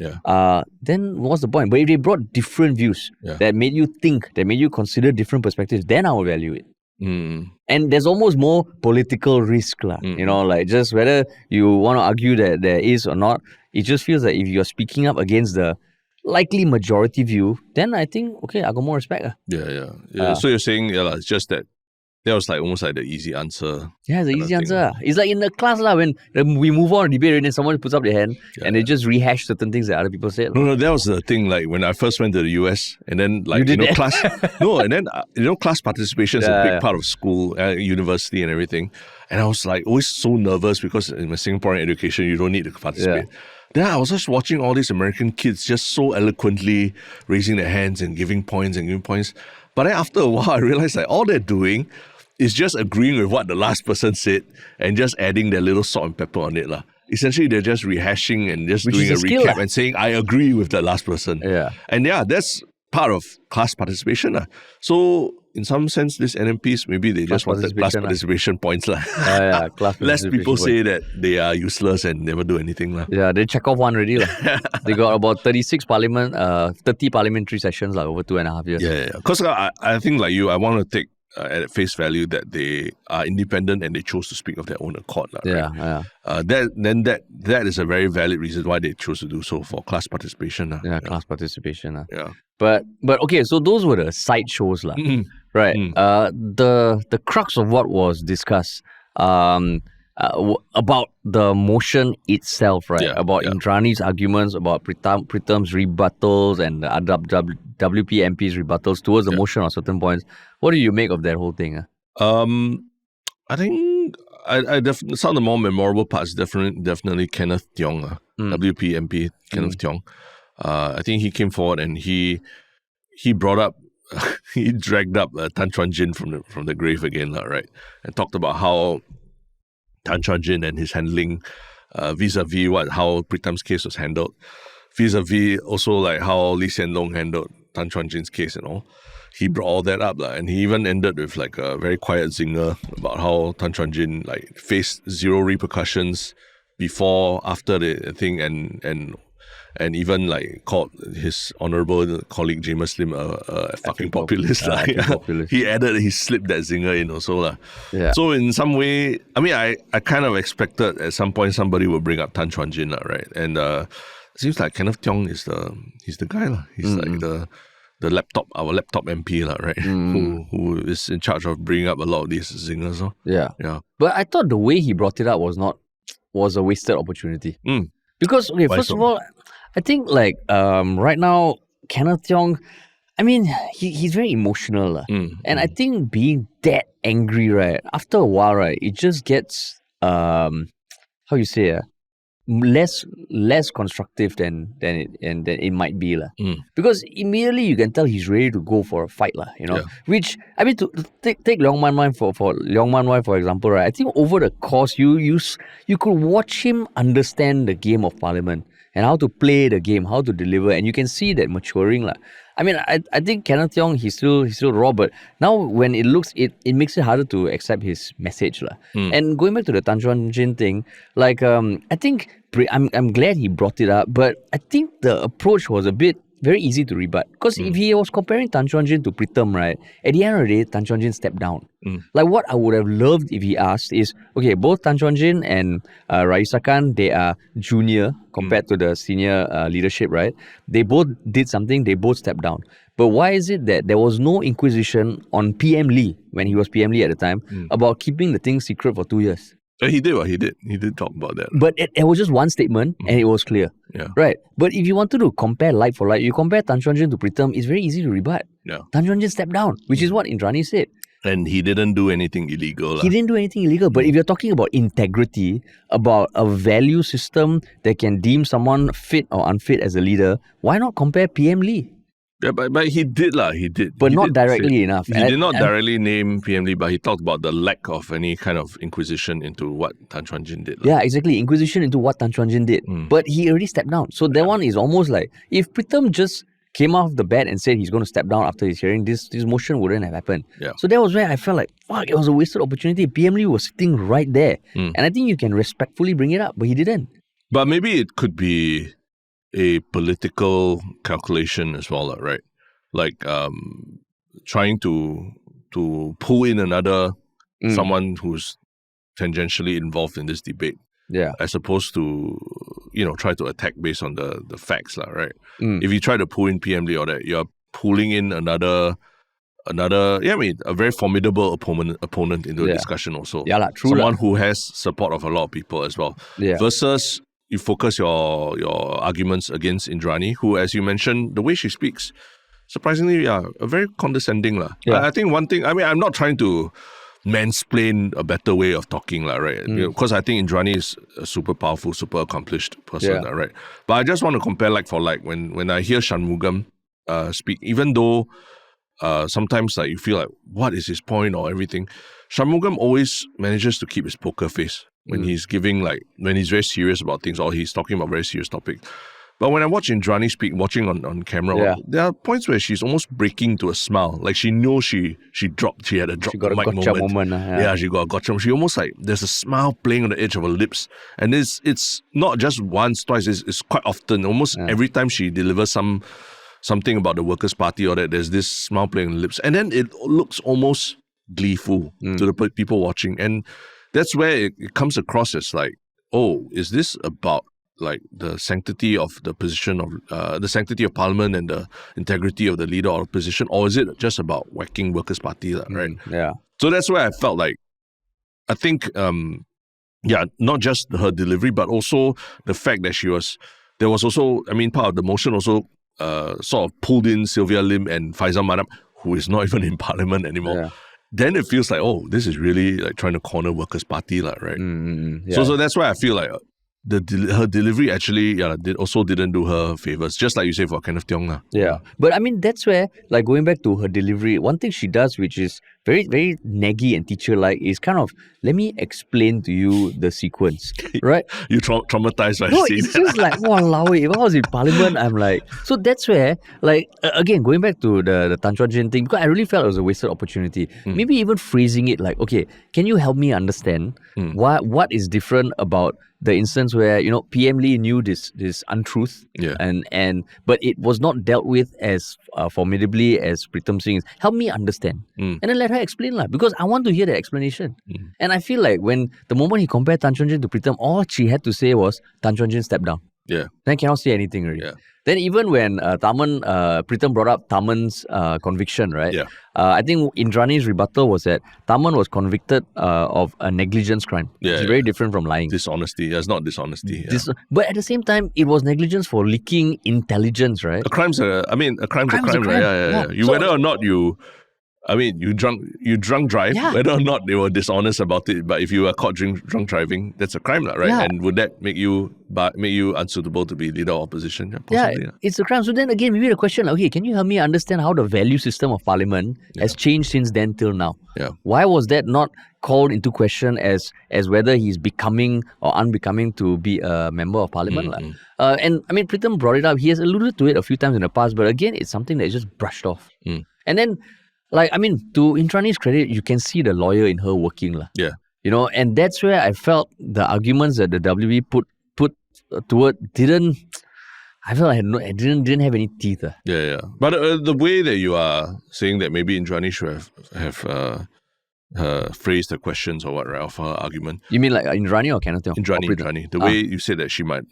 S1: then what's the point? But if they brought different views that made you think, that made you consider different perspectives, then I will value it. And there's almost more political risk, you know, like just whether you want to argue that there is or not, it just feels that if you're speaking up against the likely majority view, then I think, okay, I got more respect.
S2: So you're saying, it's just that was like almost like the easy answer.
S1: Yeah, it's the easy answer. It's like in the class when we move on to debate and then someone puts up their hand and they just rehash certain things that other people said.
S2: No, that was the thing. Like when I first went to the US, and then like class, and then class participation is a big part of school, university, and everything. And I was like always so nervous because in my Singaporean education, you don't need to participate. Then I was just watching all these American kids just so eloquently raising their hands and giving points. But then after a while, I realized that all they're doing is just agreeing with what the last person said and just adding their little salt and pepper on it. Essentially, they're just rehashing and just doing a recap and saying, I agree with the last person. And that's part of class participation. So in some sense, these NMPs, maybe they just wanted class participation points. Less people say that they are useless and never do anything.
S1: Yeah, they check off one already. They got about 30 parliamentary sessions over 2.5 years.
S2: Yeah. Because I think like you, I want to take at face value that they are independent and they chose to speak of their own accord. Right? That is a very valid reason why they chose to do so for class participation.
S1: Class participation. But okay, so those were the side shows. Right. The crux of what was discussed about the motion itself, right? About Indranee's arguments, about Pritam's rebuttals and the WP MP's rebuttals towards the motion on certain points. What do you make of that whole thing?
S2: I think some of the more memorable parts definitely Kenneth Tiong, WP MP Kenneth Tiong. I think he came forward and he brought up, he dragged up Tan Chuan Jin from the grave again, right? And talked about how Tan Chuan Jin and his handling vis-a-vis how Pritam's case was handled, vis-a-vis also like how Lee Hsien Loong handled Tan Chuan Jin's case and all. He brought all that up, and he even ended with like a very quiet zinger about how Tan Chuan Jin like faced zero repercussions before, after the thing, and even like called his honourable colleague 𝗪𝗟 𝗪𝗔 a fucking populist. He slipped that zinger in also. So in some way, I mean, I kind of expected at some point somebody would bring up Tan Chuan Jin, right? And it seems like Kenneth Tiong he's the guy. He's like our laptop MP, right? Who is in charge of bringing up a lot of these zingers.
S1: But I thought the way he brought it up was a wasted opportunity. Because first of all, I think like right now Kenneth Tiong, I mean, he's very emotional. And I think being that angry, right, after a while, right, it just gets less constructive than it might be. Because immediately you can tell he's ready to go for a fight. Which, I mean, to take 𝗏𝗏𝗏 for example, right, I think over the course you could watch him understand the game of parliament and how to play the game, how to deliver, and you can see that maturing. I mean, I think Kenneth Tiong, he's still raw, but now when it makes it harder to accept his message. And going back to the Tan Chuan Jin thing, like I think I'm glad he brought it up, but I think the approach was a bit very easy to rebut. Because if he was comparing Tan Chuan Jin to Pritam, right, at the end of the day, Tan Chuan Jin stepped down. Like what I would have loved if he asked is, okay, both Tan Chuan Jin and 𝗪𝗏 𝗪𝗏, they are junior compared to the senior leadership, right? They both did something, they both stepped down. But why is it that there was no inquisition on PM Lee, when he was PM Lee at the time, about keeping the thing secret for 2 years?
S2: He did. He did talk about that.
S1: But it was just one statement and it was clear. Right. But if you wanted to compare like for like, you compare Tan Chuan Jin to Pritam, it's very easy to rebut. Tan Chuan Jin stepped down, which is what Indranee said.
S2: And he didn't do anything illegal.
S1: He didn't do anything illegal. But if you're talking about integrity, about a value system that can deem someone fit or unfit as a leader, why not compare PM Lee?
S2: Yeah, but he did he did.
S1: But
S2: he
S1: not
S2: did
S1: directly enough.
S2: He did not directly name PM Lee, but he talked about the lack of any kind of inquisition into what Tan Chuan Jin did.
S1: Yeah, exactly. Inquisition into what Tan Chuan Jin did. But he already stepped down. So that one is almost like, if Pritam just came off the bat and said he's going to step down after his hearing, this motion wouldn't have happened.
S2: Yeah.
S1: So that was where I felt like, fuck, it was a wasted opportunity. PM Lee was sitting right there. And I think you can respectfully bring it up, but he didn't.
S2: But maybe it could be a political calculation as well, right? Like trying to pull in another someone who's tangentially involved in this debate.
S1: Yeah.
S2: As opposed to, try to attack based on the facts, right? If you try to pull in PM Lee or that, you're pulling in a very formidable opponent into the discussion also.
S1: Yeah, true.
S2: Someone who has support of a lot of people as well. Yeah. Versus you focus your arguments against Indranee, who, as you mentioned, the way she speaks, surprisingly, very condescending. Yeah. I think one thing, I'm not trying to mansplain a better way of talking, right? Because I think Indranee is a super powerful, super accomplished person, right? But I just want to compare like for like when I hear 𝗪𝗪𝗻 speak, even though sometimes you feel like, what is his point or everything, 𝗪𝗪𝗻 always manages to keep his poker face when he's giving when he's very serious about things or he's talking about very serious topics. But when I watch Indranee speak, watching on camera, there are points where she's almost breaking to a smile. Like she knows she had a drop the mic moment. She got a gotcha. She almost there's a smile playing on the edge of her lips. And it's not just once, twice, it's quite often. Almost every time she delivers something about the Workers' Party or that, there's this smile playing on the lips. And then it looks almost gleeful to the people watching. And that's where it comes across as is this about the sanctity of the position of the sanctity of Parliament and the integrity of the leader or opposition, or is it just about whacking Workers' Party, right?
S1: Yeah.
S2: So that's where I felt I think, not just her delivery, but also the fact that there was also, part of the motion also sort of pulled in Sylvia Lim and Faizal Madam, who is not even in Parliament anymore. Yeah. Then it feels this is really trying to corner Workers' Party, right? So that's why I feel her delivery actually didn't do her favors, just like you say for Kenneth Tiong.
S1: Yeah. But that's where, going back to her delivery, one thing she does which is very, very naggy and teacher-like is kind of, let me explain to you the sequence, right?
S2: You traumatized, right?
S1: No, it's just walao, if I was in Parliament, I'm so that's where, again, going back to the Tan Chuan Jin thing, because I really felt it was a wasted opportunity. Maybe even phrasing it okay, can you help me understand what is different about the instance where, PM Lee knew this untruth, but it was not dealt with as formidably as Pritam Singh. Help me understand. And then let her explain, because I want to hear the explanation. And I feel when the moment he compared Tan Chuan Jin to Pritam, all she had to say was, Tan Chuan Jin stepped down.
S2: Yeah.
S1: Then cannot say anything already. Yeah. Then even when Pritam brought up Tharman's conviction, right? Yeah. I think Indranee's rebuttal was that Tharman was convicted of a negligence crime. Yeah, which is very different from lying.
S2: Dishonesty. It's not dishonesty. Yeah.
S1: But at the same time, it was negligence for leaking intelligence, right?
S2: A crime's a crime, right? Yeah. Whether or not you drunk drive, whether or not they were dishonest about it, but if you were caught drunk driving, that's a crime, right? Yeah. And would that make you unsuitable to be leader of opposition?
S1: It's a crime. So then again, maybe the question, can you help me understand how the value system of Parliament has changed since then till now? Yeah. Why was that not called into question as whether he's becoming or unbecoming to be a member of Parliament? And Pritam brought it up. He has alluded to it a few times in the past, but again, it's something that is just brushed off. And then to Indranee's credit, you can see the lawyer in her working.
S2: Yeah.
S1: And that's where I felt the arguments that the WB put toward didn't have any teeth.
S2: Yeah. But the way that you are saying that maybe Indranee should have phrased the questions or what, right, of her argument.
S1: You mean Indranee or Kenneth Tiong?
S2: Indranee. The way you said that she might,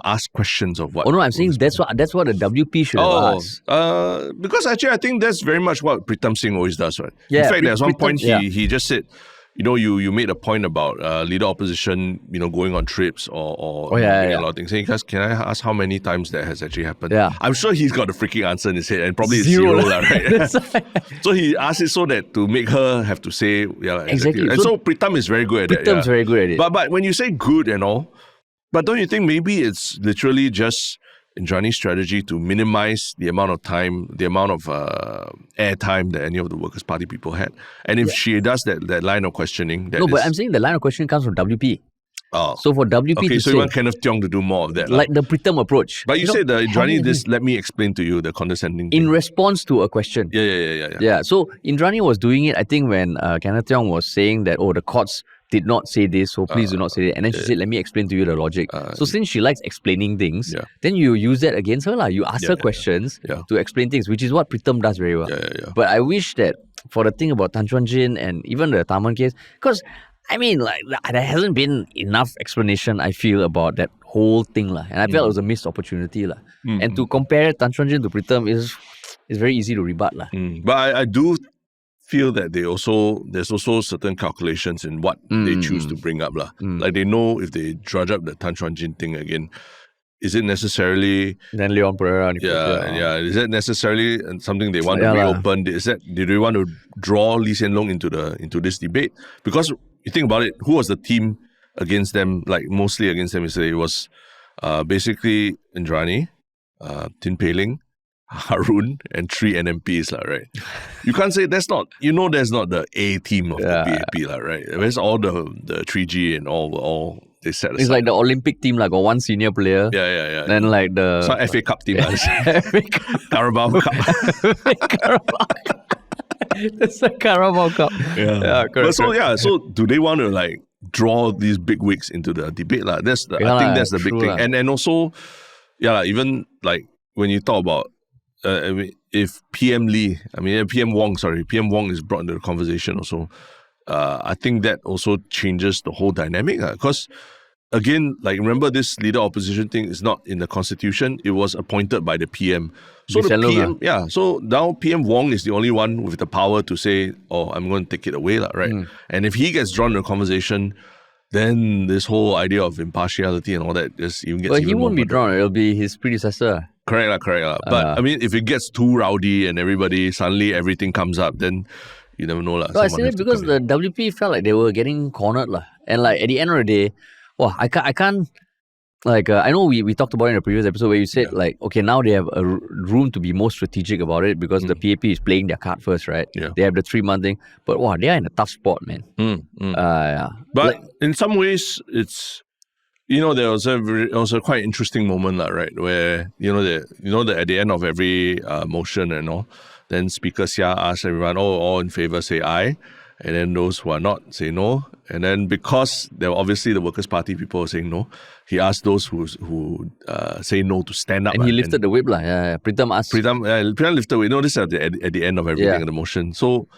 S2: ask questions of what.
S1: Oh no, I'm saying that's what the WP should have asked.
S2: Because actually I think that's very much what Pritam Singh always does, right? Yeah, in fact, there's one point he just said, you made a point about leader opposition, going on trips or doing a lot of things. Saying, guys, can I ask how many times that has actually happened?
S1: Yeah.
S2: I'm sure he's got the freaking answer in his head, and probably it's
S1: Zero,
S2: zero, right? So he asked it so that to make her have to say, exactly. And so Pritam is very good at that.
S1: Pritam's very good at it.
S2: But when you say good and all, but don't you think maybe it's literally just Indranee's strategy to minimize the amount of time, the amount of airtime that any of the Workers' Party people had? And if she does that line of questioning...
S1: but I'm saying the line of questioning comes from WP.
S2: Oh.
S1: So for WP
S2: okay,
S1: to
S2: so
S1: say...
S2: you want Kenneth Tiong to do more of that.
S1: Like the Pritam approach.
S2: But you said, Indranee, let me explain to you the condescending thing.
S1: In response to a question.
S2: Yeah.
S1: So Indranee was doing it, I think, when Kenneth Tiong was saying that, the courts did not say this, so please do not say it. And then she said, let me explain to you the logic. So since she likes explaining things, then you use that against her. You ask her questions to explain things, which is what Pritam does very well. But I wish that for the thing about Tan Chuan Jin and even the Tharman case, because there hasn't been enough explanation, I feel, about that whole thing. And I felt it was a missed opportunity. And to compare Tan Chuan Jin to Pritam is very easy to rebut.
S2: But I do feel that there's also certain calculations in what they choose to bring up. Like they know if they drudge up the Tan Chuan Jin thing again, is it necessarily...
S1: Then Leon Pereira.
S2: Is that necessarily something they want to reopen? Do they want to draw Lee Hsien Loong into this debate? Because you think about it, who was the team against them, mostly against them yesterday? It was basically Indranee, Tin Pei Ling, Harun, and 3 NMPs, right? You can't say that's not the A team of the PAP, right? Where's all the 3G and all they set aside.
S1: It's like the Olympic team, got one senior player.
S2: Yeah.
S1: Then the...
S2: Some FA Cup team. Carabao Cup.
S1: That's a Carabao Cup.
S2: Yeah, correct. So do they want to draw these big wigs into the debate? I think that's the big thing. And also, even when you talk about if PM Wong is brought into the conversation also, I think that also changes the whole dynamic. Because again, remember this leader opposition thing is not in the constitution. It was appointed by the PM. So the PM, so now PM Wong is the only one with the power to say, I'm going to take it away, right? And if he gets drawn into the conversation, then this whole idea of impartiality and all that just even gets
S1: he won't be drawn. It'll be his predecessor.
S2: Correct. But if it gets too rowdy and suddenly everything comes up, then you never know.
S1: So I say it because the WP felt like they were getting cornered. And at the end of the day, I can't I know we talked about it in the previous episode where you said okay, now they have a room to be more strategic about it because the PAP is playing their card first, right? They have the 3-month thing. But they are in a tough spot, man.
S2: But in some ways, it's... there was a quite interesting moment, right? Where that at the end of every motion and all, then Speaker Xia asks everyone, all in favor say aye, and then those who are not say no. And then because there were obviously the Workers' Party people saying no, he asked those who say no to stand up.
S1: And he lifted the whip, Pritam asked.
S2: Pritam lifted the whip. No, this is at the end of everything in the motion. So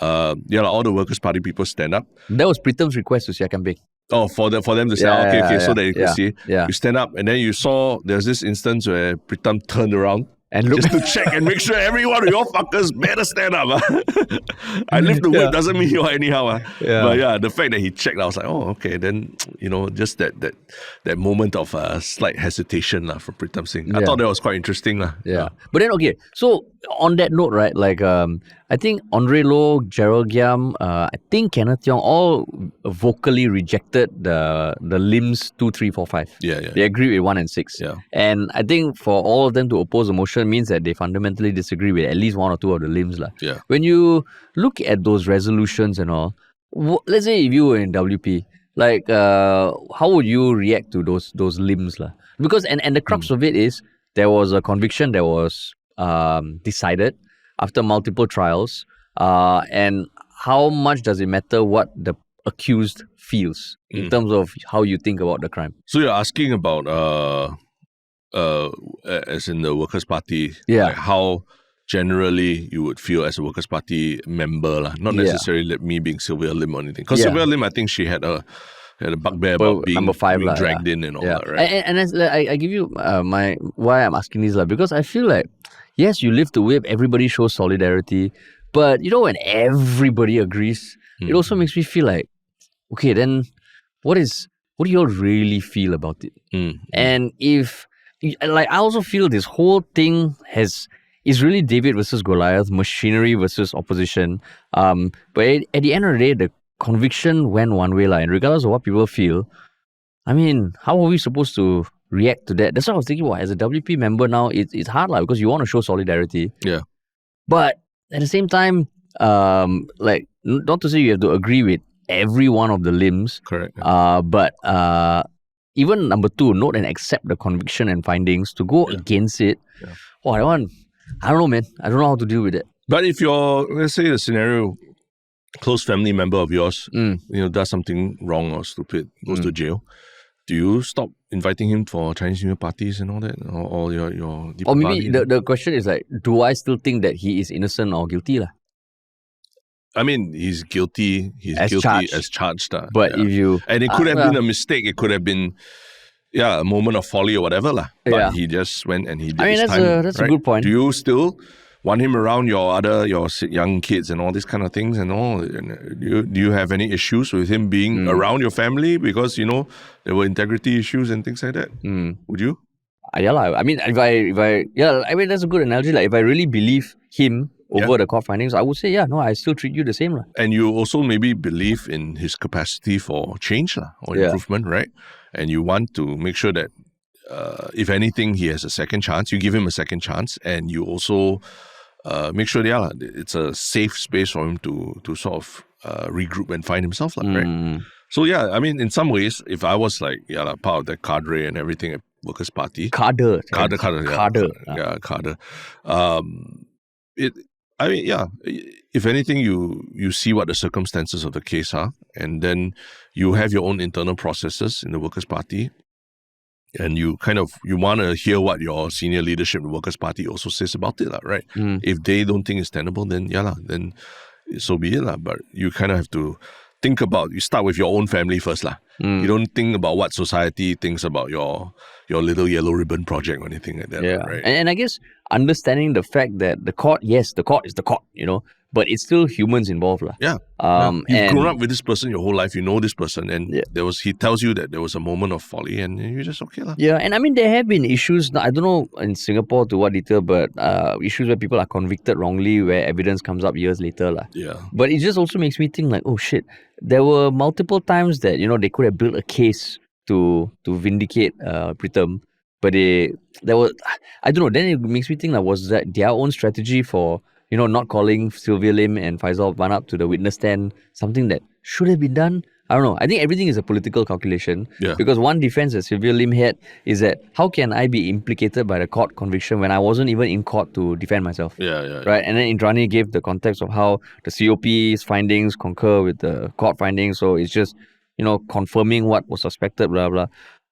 S2: all the Workers' Party people stand up.
S1: That was Pritam's request to Shiok Comment.
S2: Oh, for them to say, okay, so that you can see. You stand up, and then you saw there's this instance where Pritam turned around
S1: and
S2: just to check and make sure every one of your fuckers better stand up. I lift the whip doesn't mean you're anyhow. But the fact that he checked, I was like, okay, then just that moment of slight hesitation from Pritam Singh. I thought that was quite interesting.
S1: But then so on that note, right, I think Andre Loh, Gerald Giam, I think Kenneth Tiong all vocally rejected the limbs 2, 3, 4, 5. They agree with 1 and 6. And I think for all of them to oppose the motion means that they fundamentally disagree with at least 1 or 2 of the limbs. When you look at those resolutions and all, let's say if you were in WP, how would you react to those limbs? Because and the crux of it is there was a conviction that was decided after multiple trials, and how much does it matter what the accused feels in terms of how you think about the crime?
S2: So you're asking about as in the Workers' Party, how generally you would feel as a Workers' Party member, not necessarily me being Sylvia Lim or anything. Because Sylvia Lim, I think she had a bugbear about being,
S1: number 5,
S2: being dragged in and all that, right?
S1: And I give you why I'm asking this, because I feel like, yes, you lift the whip, everybody shows solidarity, but when everybody agrees, it also makes me feel like, okay, then what do you all really feel about it? And if, like, I also feel this whole thing is really David versus Goliath, machinery versus opposition. But at the end of the day, the conviction went one way, and regardless of what people feel, I mean, how are we supposed to react to that? That's what I was thinking. As a WP member now, it's hard, because you want to show solidarity.
S2: Yeah.
S1: But at the same time, like, not to say you have to agree with every one of the limbs.
S2: Correct.
S1: But even number 2, note and accept the conviction and findings. To go against it, I don't know, man. I don't know how to deal with it.
S2: But if you're, let's say the scenario, close family member of yours, does something wrong or stupid, goes to jail, do you stop inviting him for Chinese New Year parties and all that? Or your
S1: Or maybe the question is like, do I still think that he is innocent or guilty?
S2: I mean, he's guilty. He's
S1: as
S2: guilty
S1: charged.
S2: as charged.
S1: But if you...
S2: And it could have been a mistake. It could have been, a moment of folly or whatever. But he just went and he did his time.
S1: That's a good point.
S2: Do you still want him around your young kids and all these kind of things and all? Do you have any issues with him being around your family because, there were integrity issues and things like that? Would you?
S1: I mean, if I mean, that's a good analogy. Like, if I really believe him over the court findings, I would say, I still treat you the same.
S2: And you also maybe believe in his capacity for change or improvement, right? And you want to make sure that, if anything, he has a second chance. You give him a second chance, and you also make sure it's a safe space for him to sort of regroup and find himself, right? So, I mean, in some ways, if I was part of the cadre and everything at Workers' Party.
S1: Cadre.
S2: If anything, you see what the circumstances of the case are, and then you have your own internal processes in the Workers' Party, and you want to hear what your senior leadership in the Workers' Party also says about it, right? If they don't think it's tenable, then then so be it, but you kind of have to think about, you start with your own family first. You don't think about what society thinks about your little yellow ribbon project or anything like that. Right?
S1: And I guess understanding the fact that the court is the court, but it's still humans involved.
S2: You've grown up with this person your whole life, you know this person, and he tells you that there was a moment of folly, and you're just okay.
S1: Yeah, and I mean, there have been issues, I don't know in Singapore to what detail, but issues where people are convicted wrongly, where evidence comes up years later. But it just also makes me think like, oh shit, there were multiple times that, they could have built a case to vindicate Pritam, but I don't know, then it makes me think like, was that their own strategy for not calling Sylvia Lim and Faisal Van up to the witness stand something that should have been done? I don't know. I think everything is a political calculation. Because one defense that Sylvia Lim had is that, how can I be implicated by the court conviction when I wasn't even in court to defend myself? Right? And then Indranee gave the context of how the COP's findings concur with the court findings. So it's just, confirming what was suspected, blah, blah.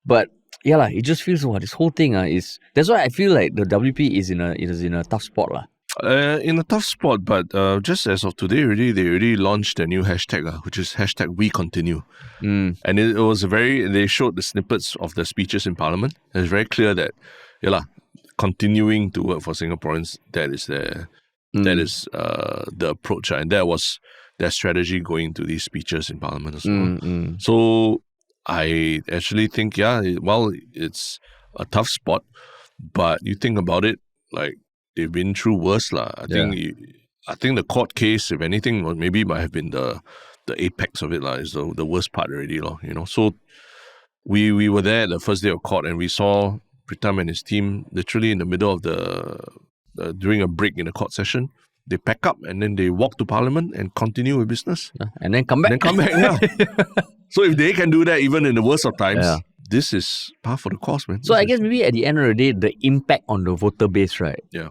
S1: But it just feels, this whole thing is... That's why I feel like the WP is in a tough spot.
S2: In a tough spot, but just as of today, they already launched a new hashtag, which is #WeContinue. And it was they showed the snippets of the speeches in Parliament. And it's very clear that, continuing to work for Singaporeans, that is the approach, and that was their strategy going to these speeches in Parliament as well. So I actually think, it's a tough spot, but you think about it, like, they've been through worse. I think the court case, if anything, maybe might have been the apex of it. Is the worst part already. So we were there the first day of court, and we saw Pritam and his team literally in the middle of during a break in the court session. They pack up and then they walk to Parliament and continue with business.
S1: And then come back.
S2: So if they can do that even in the worst of times, this is par for the course, man.
S1: So I guess maybe at the end of the day, the impact on the voter base,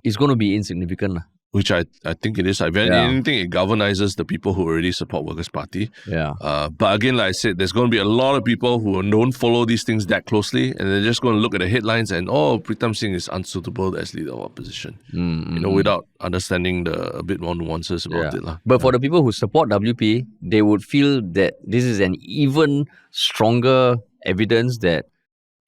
S1: is going to be insignificant.
S2: Which I think it is. If anything, it galvanizes the people who already support Workers' Party. But again, like I said, there's going to be a lot of people who don't follow these things that closely, and they're just going to look at the headlines and, Pritam Singh is unsuitable as leader of opposition. Without understanding a bit more nuances about it.
S1: But for the people who support WP, they would feel that this is an even stronger evidence that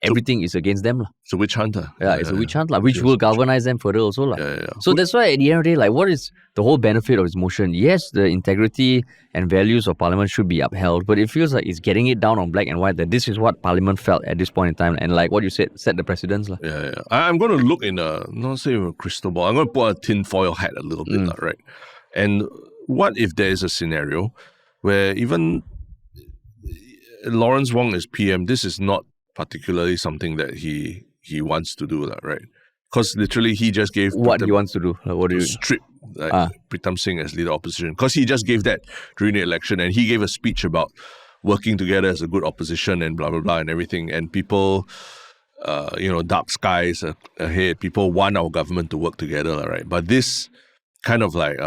S1: everything is against them.
S2: It's a witch hunter.
S1: Yeah, it's a witch hunt, which will galvanize them further also.
S2: Yeah.
S1: So that's why at the end of the day, like, what is the whole benefit of this motion? Yes, the integrity and values of Parliament should be upheld, but it feels like it's getting it down on black and white that this is what Parliament felt at this point in time, and like what you said, set the precedence.
S2: Yeah. I'm going to look in not say a crystal ball, I'm going to put a tinfoil hat a little bit, right? And what if there is a scenario where even Lawrence Wong is PM, this is not particularly something that he wants to do, right? Because literally he just gave...
S1: What he wants to do? What do you...
S2: Strip Pritam Singh as leader of opposition. Because he just gave that during the election, and he gave a speech about working together as a good opposition and blah, blah, blah and everything. And people, dark skies ahead. People want our government to work together, right? But this kind of like...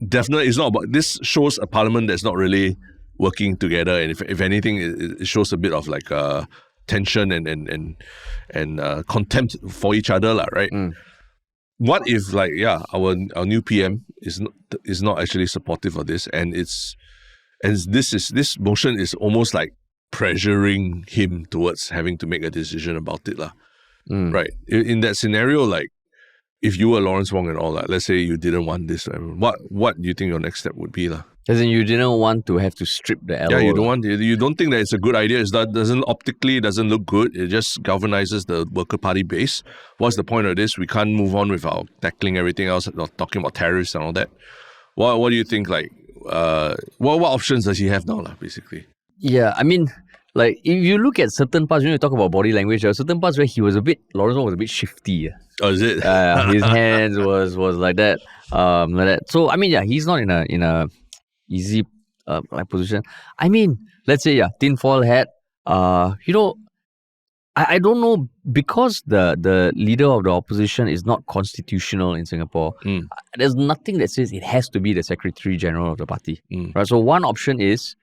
S2: definitely, it's not about... This shows a parliament that's not really working together, and if anything, it shows a bit of like tension and contempt for each other, right? What if our new PM is not actually supportive of this, and this motion is almost like pressuring him towards having to make a decision about it, right? In that scenario, like if you were Lawrence Wong and all that, let's say you didn't want this, what do you think your next step would be,
S1: As in, you didn't want to have to strip the LO.
S2: Yeah, you don't think that it's a good idea. Optically doesn't look good. It just galvanizes the worker party base. What's the point of this? We can't move on without tackling everything else, talking about terrorists and all that. What do you think? Like, what options does he have now, basically?
S1: Yeah, I mean, like if you look at certain parts, when you talk about body language, there are certain parts where Lawrence Wong was a bit shifty.
S2: Oh, is it?
S1: His hands was like that, like that. So I mean, he's not in a easy position. I mean, let's say tinfoil hat. I don't know, because the leader of the opposition is not constitutional in Singapore. There's nothing that says it has to be the Secretary General of the party. Right. So one option is,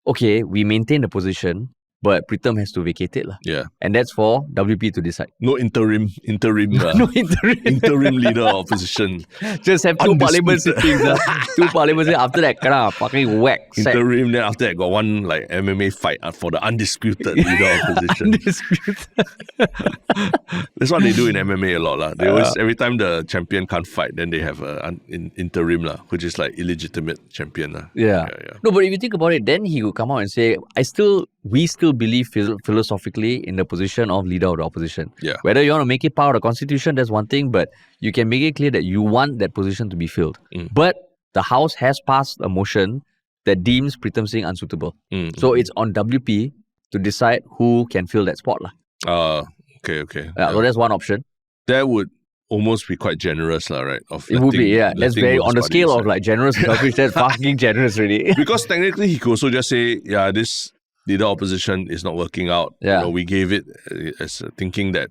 S1: okay, we maintain the position, but Pritam has to vacate it.
S2: Yeah.
S1: And that's for WP to decide.
S2: No interim
S1: no
S2: interim leader of opposition.
S1: Just have two parliament sittings. Two parliament sittings. After that, fucking whack.
S2: Interim, then after that got one like MMA fight for the undisputed leader of opposition.
S1: Undisputed.
S2: That's what they do in MMA a lot. They always, every time the champion can't fight, then they have an interim, which is like illegitimate champion.
S1: Yeah. No, but if you think about it, then he would come out and say, we still believe philosophically in the position of leader of the opposition.
S2: Yeah.
S1: Whether you want to make it part of the constitution, that's one thing, but you can make it clear that you want that position to be filled. But the House has passed a motion that deems Pritam Singh unsuitable. So it's on WP to decide who can fill that spot.
S2: Okay.
S1: So that's one option.
S2: That would almost be quite generous, right?
S1: It would be, That's very, on the scale of like generous and selfish, that's fucking generous really.
S2: Because technically he could also just say, this leader opposition is not working out. We gave it as thinking that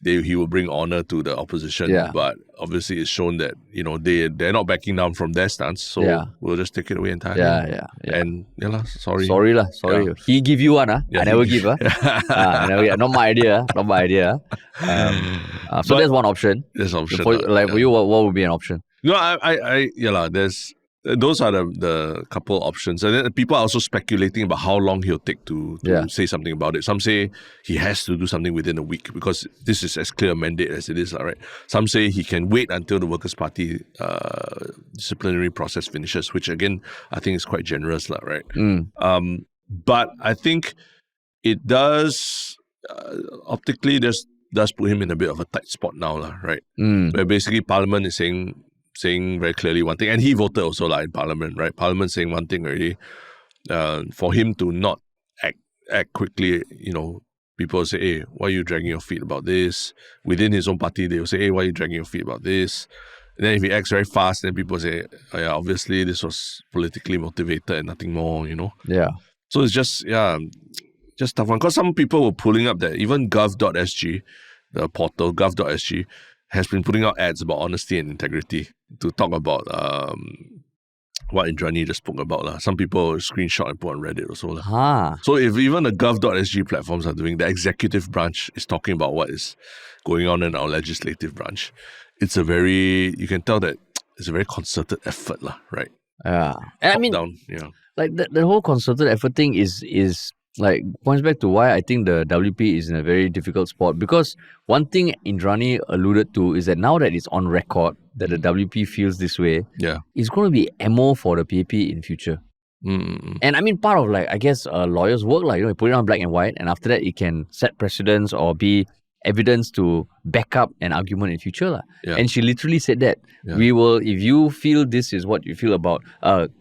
S2: he will bring honor to the opposition, but obviously it's shown that they're not backing down from their stance, so we'll just take it away entirely. And sorry. He give you one, I never give. Not my idea. So there's one option. There's an option.
S1: For you, what would be an option?
S2: No, there's those are the couple options, and then people are also speculating about how long he'll take to say something about it. Some say he has to do something within a week because this is as clear a mandate as it is, right? Some say he can wait until the Workers' Party disciplinary process finishes, which again I think is quite generous, right? But I think it does optically does put him in a bit of a tight spot now, right? Where basically Parliament is saying very clearly one thing, and he voted also in Parliament, right? Parliament saying one thing already. For him to not act quickly, people say, hey, why are you dragging your feet about this? Within his own party, they will say, hey, why are you dragging your feet about this? And then if he acts very fast, then people say, obviously this was politically motivated and nothing more,
S1: Yeah.
S2: So it's just tough one. Because some people were pulling up that even gov.sg, the portal, gov.sg, has been putting out ads about honesty and integrity to talk about what Indranee just spoke about. Some people screenshot and put on Reddit also. So if even the gov.sg platforms are doing, the executive branch is talking about what is going on in our legislative branch, you can tell that it's a very concerted effort, right?
S1: Yeah. And I mean,
S2: down,
S1: like the whole concerted effort thing is like points back to why I think the WP is in a very difficult spot. Because one thing Indranee alluded to is that now that it's on record that the WP feels this way, it's going to be ammo for the PAP in future. And I mean, part of like, I guess, a lawyer's work, like, you know, put it on black and white, and after that it can set precedents or be evidence to back up an argument in future. And she literally said that we will, if you feel this is what you feel about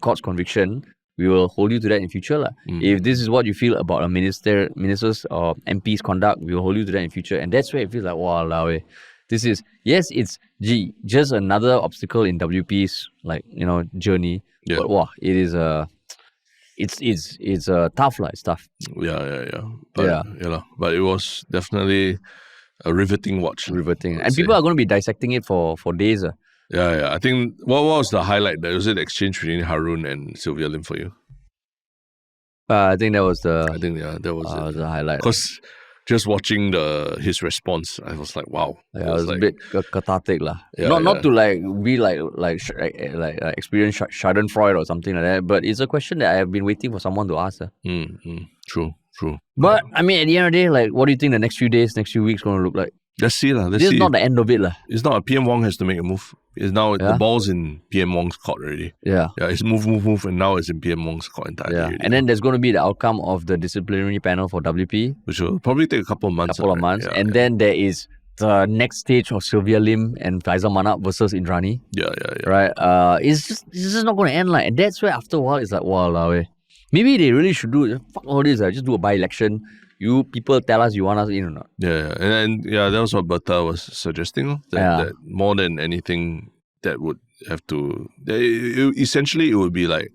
S1: court's conviction, we will hold you to that in future. If this is what you feel about a minister's or MP's conduct, we will hold you to that in future. And that's where it feels like, wow, this is, yes, it's just another obstacle in WP's, like, you know, journey. But wow, it is it's tough, it's tough.
S2: But it was definitely a riveting watch.
S1: And people are going to be dissecting it for days.
S2: I think, what was the highlight? Was it the exchange between Harun and Sylvia Lim for you?
S1: I think that was the.
S2: That was
S1: the highlight.
S2: Because just watching his response, I was like, wow.
S1: It was like, a bit cathartic, Not to like be like experience Schadenfreude or something like that, but it's a question that I have been waiting for someone to ask.
S2: True.
S1: But I mean, at the end of the day, like, what do you think the next few days, next few weeks going to look like?
S2: Let's see.
S1: This is not the end of it.
S2: It's not. PM Wong has to make a move. It's now the ball's in PM Wong's court already. It's move, and now it's in PM Wong's court entirely. Already.
S1: And then there's going to be the outcome of the disciplinary panel for WP,
S2: which will probably take a couple of months.
S1: And then there is the next stage of Sylvia Lim and Faisal Manap versus Indranee. Right. It's just not going to end and that's where after a while it's like, wow, maybe they really should do fuck all this. Just do a by-election. You people tell us you want us in or not.
S2: And that was what Bertha was suggesting. That more than anything, that would have to. Essentially, it would be like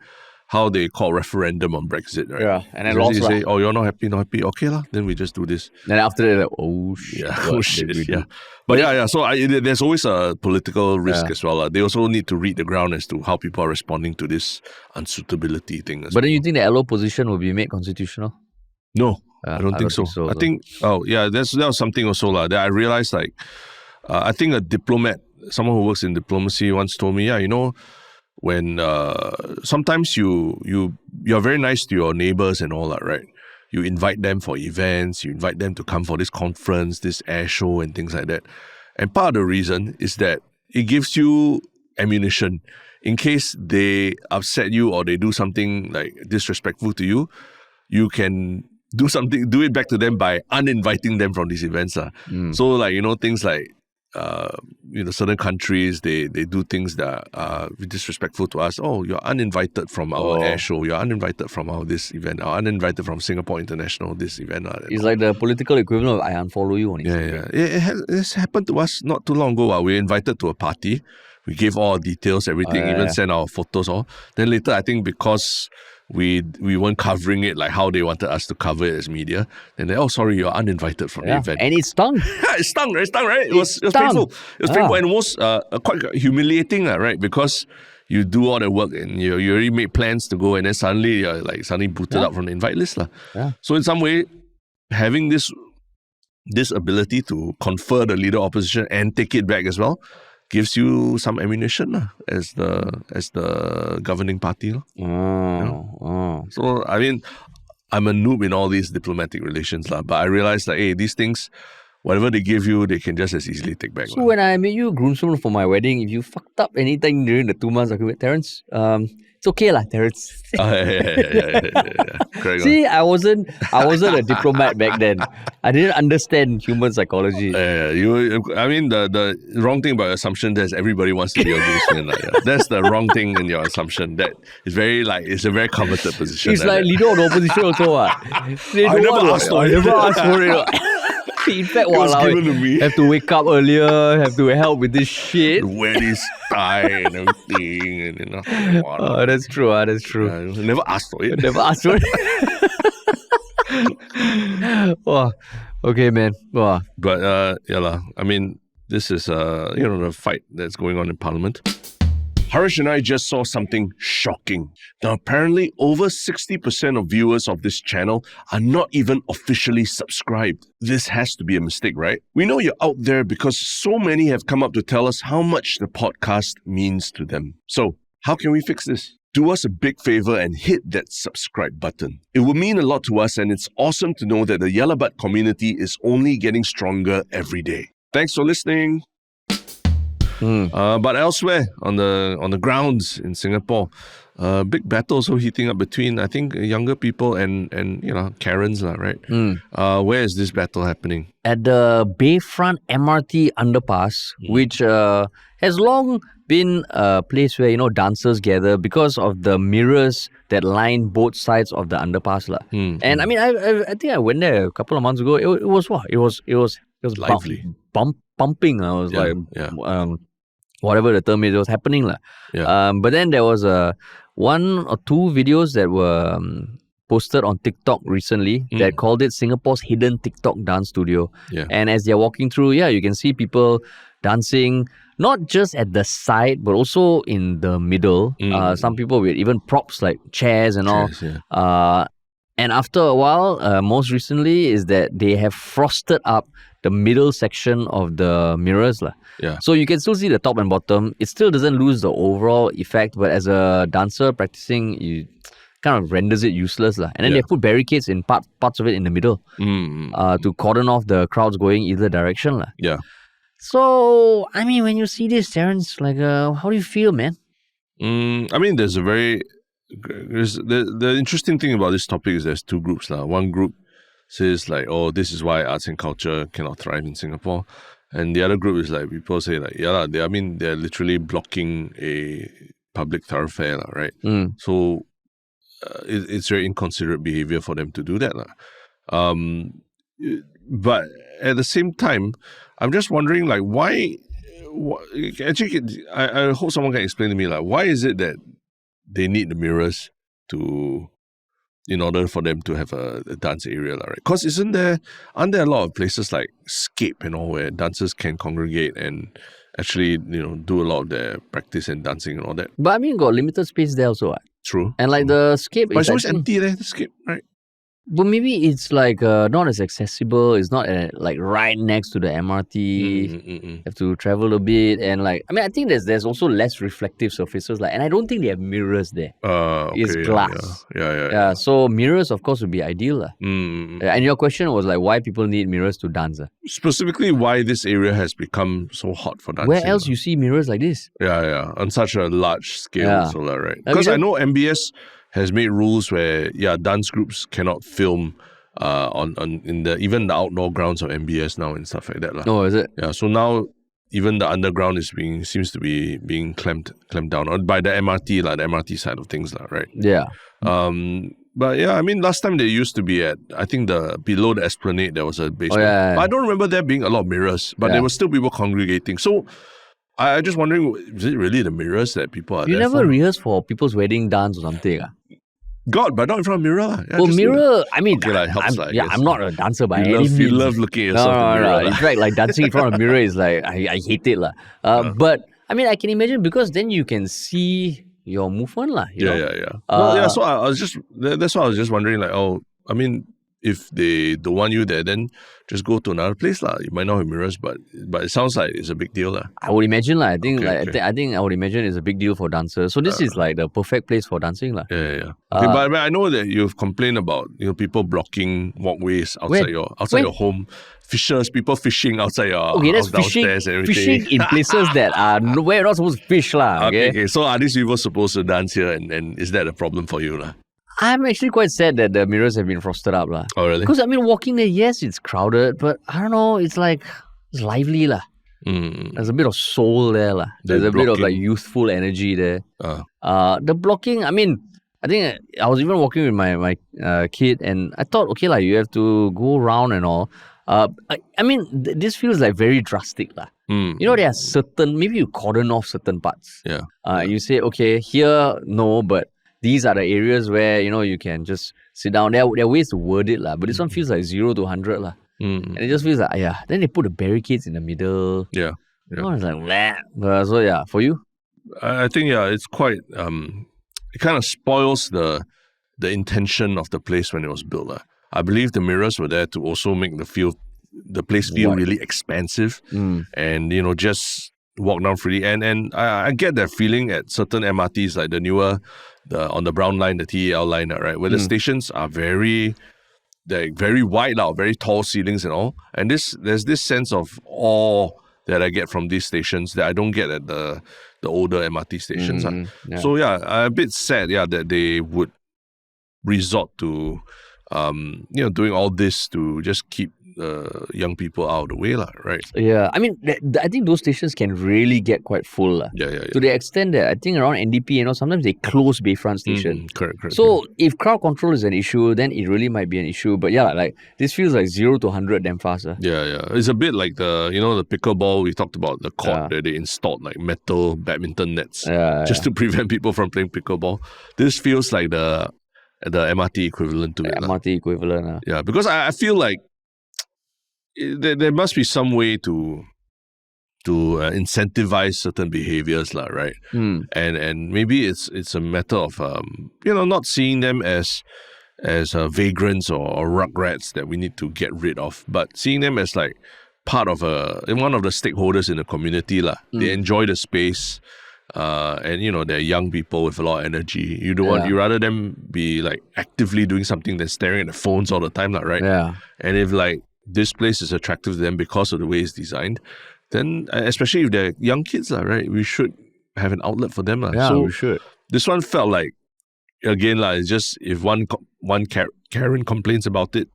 S2: how they call referendum on Brexit, right?
S1: And then lost.
S2: Say, you're not happy. Okay, then we just do this.
S1: Then after that, like, oh shit.
S2: But so there's always a political risk as well. They also need to read the ground as to how people are responding to this unsuitability thing.
S1: But then you think the LO position will be made constitutional?
S2: No. I don't think so. I think, that was something also that I realized, I think a diplomat, someone who works in diplomacy once told me, when sometimes you're very nice to your neighbors and all that, right? You invite them for events, you invite them to come for this conference, this air show and things like that. And part of the reason is that it gives you ammunition. In case they upset you or they do something like disrespectful to you, you can do it back to them by uninviting them from these events. So things like certain countries, they do things that are disrespectful to us. Oh, you're uninvited from our air show, you're uninvited from our this event, or uninvited from Singapore International this event.
S1: It's like the political equivalent of I unfollow you on Instagram.
S2: It's happened to us not too long ago. We were invited to a party. We gave all our details, everything, even sent our photos all. Then later, I think because we weren't covering it like how they wanted us to cover it as media. And then, sorry, you're uninvited from the event.
S1: And it stung.
S2: It stung, right? It was painful. It was painful and almost quite humiliating, right? Because you do all the work and you already made plans to go and then suddenly you're suddenly booted out from the invite list. So in some way, having this ability to confer the leader opposition and take it back as well gives you some ammunition as the governing party. So, I mean, I'm a noob in all these diplomatic relations, but I realized that, these things, whatever they give you, they can just as easily take back.
S1: So when I made you groomsman for my wedding, if you fucked up anything during the 2 months, Terence, it's okay Terence.
S2: Correct.
S1: See, I wasn't a diplomat back then. I didn't understand human psychology.
S2: The wrong thing about your assumption is everybody wants to be your groomsman. That's the wrong thing in your assumption. That is very it's a very coveted position.
S1: It's like leader of the opposition also.
S2: I never asked
S1: for it. In fact, have to wake up earlier, have to help with this shit.
S2: Wear this tie and everything.
S1: That's true.
S2: Never asked for it.
S1: Wow. Okay, man. Wow.
S2: But, I mean, this is, the fight that's going on in Parliament. Harish and I just saw something shocking. Now, apparently, over 60% of viewers of this channel are not even officially subscribed. This has to be a mistake, right? We know you're out there because so many have come up to tell us how much the podcast means to them. So, how can we fix this? do us a big favor and hit that subscribe button. It would mean a lot to us, and it's awesome to know that the 𝗪𝗲𝗪 community is only getting stronger every day. Thanks for listening. But elsewhere on the grounds in Singapore, big battle also heating up between, I think, younger people and Karens, right? Where is this battle happening?
S1: At the Bayfront MRT underpass, which has long been a place where dancers gather because of the mirrors that line both sides of the underpass, And I mean, I think I went there a couple of months ago. It was
S2: lively,
S1: pumping. I was whatever the term is, it was happening, But then there was one or two videos that were posted on TikTok recently that called it Singapore's hidden TikTok dance studio. And as they're walking through, you can see people dancing, not just at the side, but also in the middle. Some people with even props like chairs and all. And after a while, most recently, is that they have frosted up the middle section of the mirrors. So you can still see the top and bottom. It still doesn't lose the overall effect, but as a dancer practicing, you kind of renders it useless. And then they put barricades in parts of it in the middle to cordon off the crowds going either direction. So, I mean, when you see this, Terence, how do you feel, man?
S2: I mean, the interesting thing about this topic is there's two groups. One group says this is why arts and culture cannot thrive in Singapore. And the other group is people say they're literally blocking a public thoroughfare, right? So it's very inconsiderate behavior for them to do that. But at the same time, I'm just wondering why actually, I hope someone can explain to me why is it that they need the mirrors in order for them to have a dance area, right? Because aren't there a lot of places like Scape and all where dancers can congregate and actually do a lot of their practice and dancing and all that?
S1: But I mean, got limited space there also.
S2: True.
S1: And the Scape,
S2: but it's always empty there. The Scape, right?
S1: But maybe it's not as accessible. It's not right next to the MRT. You have to travel a bit, and I think there's also less reflective surfaces. And I don't think they have mirrors there. It's glass.
S2: Yeah.
S1: So mirrors, of course, would be ideal. And your question was why people need mirrors to dance.
S2: Specifically, why this area has become so hot for dancing.
S1: Where else you see mirrors like this?
S2: Yeah, on such a large scale, right? Because I know MBS has made rules where dance groups cannot film in even the outdoor grounds of MBS now and stuff like that.
S1: Oh, is it?
S2: Yeah, so now even the underground seems to be being clamped down by the MRT, the MRT side of things, right?
S1: Yeah.
S2: But I mean, last time they used to be at, I think below the Esplanade there was a basement. But I don't remember there being a lot of mirrors, but there were still people congregating. So I'm just wondering, is it really the mirrors that people are
S1: You
S2: there
S1: never
S2: for?
S1: rehearse for people's wedding dance or something?
S2: God, but not in front of mirror.
S1: Mirror, I mean,
S2: it helps,
S1: I'm not a dancer by any means.
S2: You love looking at yourself in the mirror.
S1: In fact, dancing in front of a mirror is I hate it. But, I mean, I can imagine because then you can see your movement.
S2: Yeah. So that's why I was just wondering, I mean, if they don't want you there, then just go to another place. You might not have mirrors, but it sounds like it's a big deal.
S1: I would imagine. I think I would imagine it's a big deal for dancers. So this is the perfect place for dancing.
S2: Yeah. Okay, but I know that you've complained about people blocking walkways outside your home. People fishing outside your house downstairs and everything.
S1: Fishing in places that are where you're not supposed to fish. Okay.
S2: So are these people supposed to dance here and is that a problem for you?
S1: I'm actually quite sad that the mirrors have been frosted up.
S2: Oh, really?
S1: Because, I mean, walking there, yes, it's crowded, but I don't know, it's lively. There's a bit of soul there. There's a bit of youthful energy there. The blocking, I mean, I think I was even walking with my kid and I thought, okay, you have to go around and all. I mean, this feels very drastic. There are certain, maybe you cordon off certain parts. You say, okay, here, no, but these are the areas where, you can just sit down. There are ways to word it, but this one feels 0 to 100. And it just feels then they put the barricades in the middle.
S2: Yeah.
S1: It's so, for you?
S2: I think, it's quite, it kind of spoils the intention of the place when it was built. I believe the mirrors were there to also make the place feel really expansive and, just walk down freely. And I get that feeling at certain MRTs, like the newer on the brown line, the TEL line, right, where the stations are very wide out, very tall ceilings and all. And there's this sense of awe that I get from these stations that I don't get at the older MRT stations. So yeah, I'm a bit sad, that they would resort to doing all this to just keep young people out of the way, right?
S1: Yeah, I mean, I think those stations can really get quite full.
S2: Yeah.
S1: To the extent that I think around NDP, sometimes they close Bayfront Station.
S2: Correct.
S1: So if crowd control is an issue, then it really might be an issue. But yeah, like this feels like 0 to 100 damn fast.
S2: Yeah. It's a bit like the pickleball we talked about, the court that they installed like metal badminton nets just to prevent people from playing pickleball. This feels like the MRT equivalent to it.
S1: MRT equivalent.
S2: Yeah, because I feel like there must be some way to incentivize certain behaviors, right? And maybe it's a matter of not seeing them as vagrants or rugrats that we need to get rid of, but seeing them as like part of one of the stakeholders in the community. They enjoy the space. And they're young people with a lot of energy. You rather them be like actively doing something than staring at the phones all the time, right?
S1: Yeah.
S2: And if like this place is attractive to them because of the way it's designed, then especially if they're young kids, right, we should have an outlet for them.
S1: Yeah,
S2: so
S1: we should.
S2: This one felt like, again, it's just if one Karen complains about it,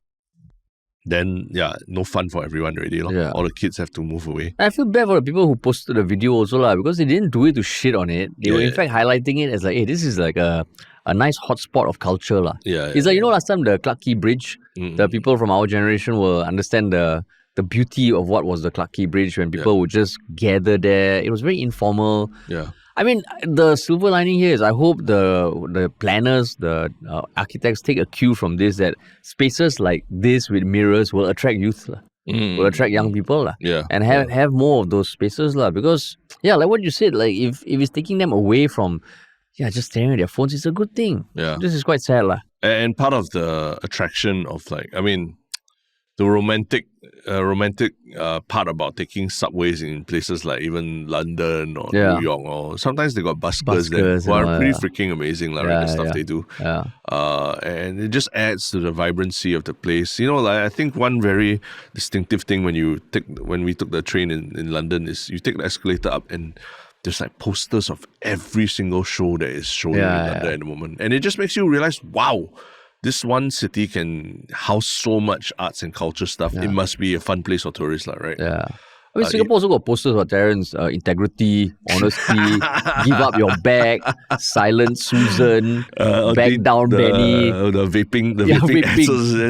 S2: then no fun for everyone already. All the kids have to move away.
S1: I feel bad for the people who posted the video also, because they didn't do it to shit on it. They were in fact highlighting it as like, hey, this is like a nice hotspot of culture. It's like, last time the 𝗪𝗏 Bridge, the people from our generation will understand the beauty of what was the 𝗪𝗏 Bridge when people would just gather there. It was very informal.
S2: Yeah.
S1: I mean, the silver lining here is I hope the planners, the architects take a cue from this, that spaces like this with mirrors will attract youth, will attract young people, and have more of those spaces, because like what you said, like if it's taking them away from just staring at their phones, it's a good thing.
S2: Yeah,
S1: this is quite sad,
S2: and part of the attraction of the romantic part about taking subways in places like even London or New York, or sometimes they got buskers there who are pretty freaking amazing, the stuff they do. And it just adds to the vibrancy of the place. I think one very distinctive thing when we took the train in London is you take the escalator up and there's like posters of every single show that is showing in London at the moment. And it just makes you realize, wow, this one city can house so much arts and culture stuff. It must be a fun place for tourists, right?
S1: Yeah. I mean, Singapore also got posters for Terrence, integrity, honesty, give up your bag, silent Susan, back down Benny.
S2: The vaping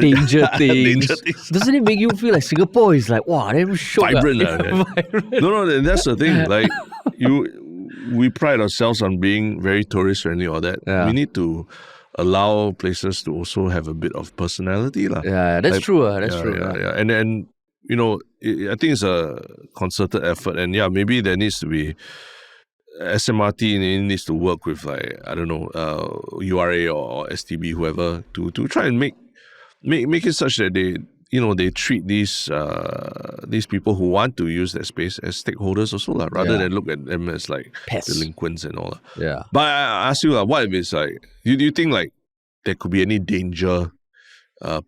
S1: danger things. Doesn't it make you feel like Singapore is like, wow, they're
S2: vibrant? No, that's the thing. Like, we pride ourselves on being very tourist friendly, or that. We need to allow places to also have a bit of personality.
S1: That's true.
S2: Yeah. And I think it's a concerted effort, and maybe there needs to be SMRT needs to work with URA or STB, whoever, to try and make it such that they treat these people who want to use that space as stakeholders also, rather than look at them as like
S1: pests,
S2: delinquents and all.
S1: Yeah.
S2: But I ask you, what if it's like, do you think like there could be any danger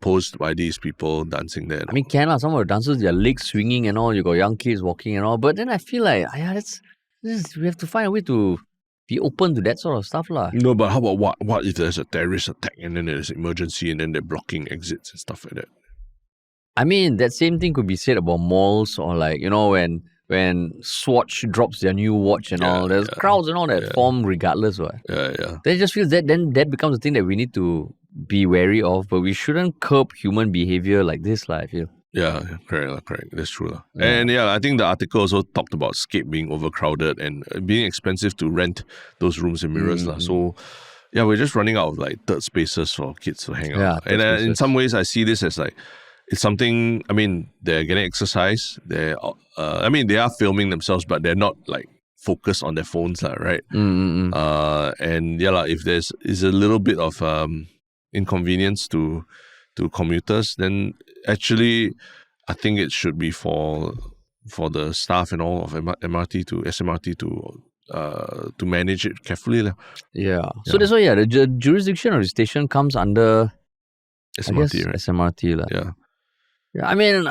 S2: posed by these people dancing there?
S1: I mean, some of the dancers, their legs swinging and all, you got young kids walking and all, but then I feel like, we have to find a way to be open to that sort of stuff.
S2: No, but how about what if there's a terrorist attack and then there's emergency and then they're blocking exits and stuff like that?
S1: I mean, that same thing could be said about malls, or like, when Swatch drops their new watch and all, there's crowds and all that form regardless.
S2: Yeah.
S1: They just feel that then that becomes a thing that we need to be wary of, but we shouldn't curb human behavior like this, I feel.
S2: Yeah, correct. That's true. Yeah. And I think the article also talked about Scape being overcrowded and being expensive to rent those rooms and mirrors. So, we're just running out of like third spaces for kids to hang out. And in some ways, I see this as like, it's something, I mean, they're getting exercise. They are filming themselves, but they're not like focused on their phones, right? And if is a little bit of inconvenience to commuters, then actually I think it should be for the staff and all of SMRT to to manage it carefully.
S1: Yeah. So that's why, the jurisdiction of the station comes under
S2: SMRT, right?
S1: SMRT.
S2: Yeah.
S1: Yeah, I mean,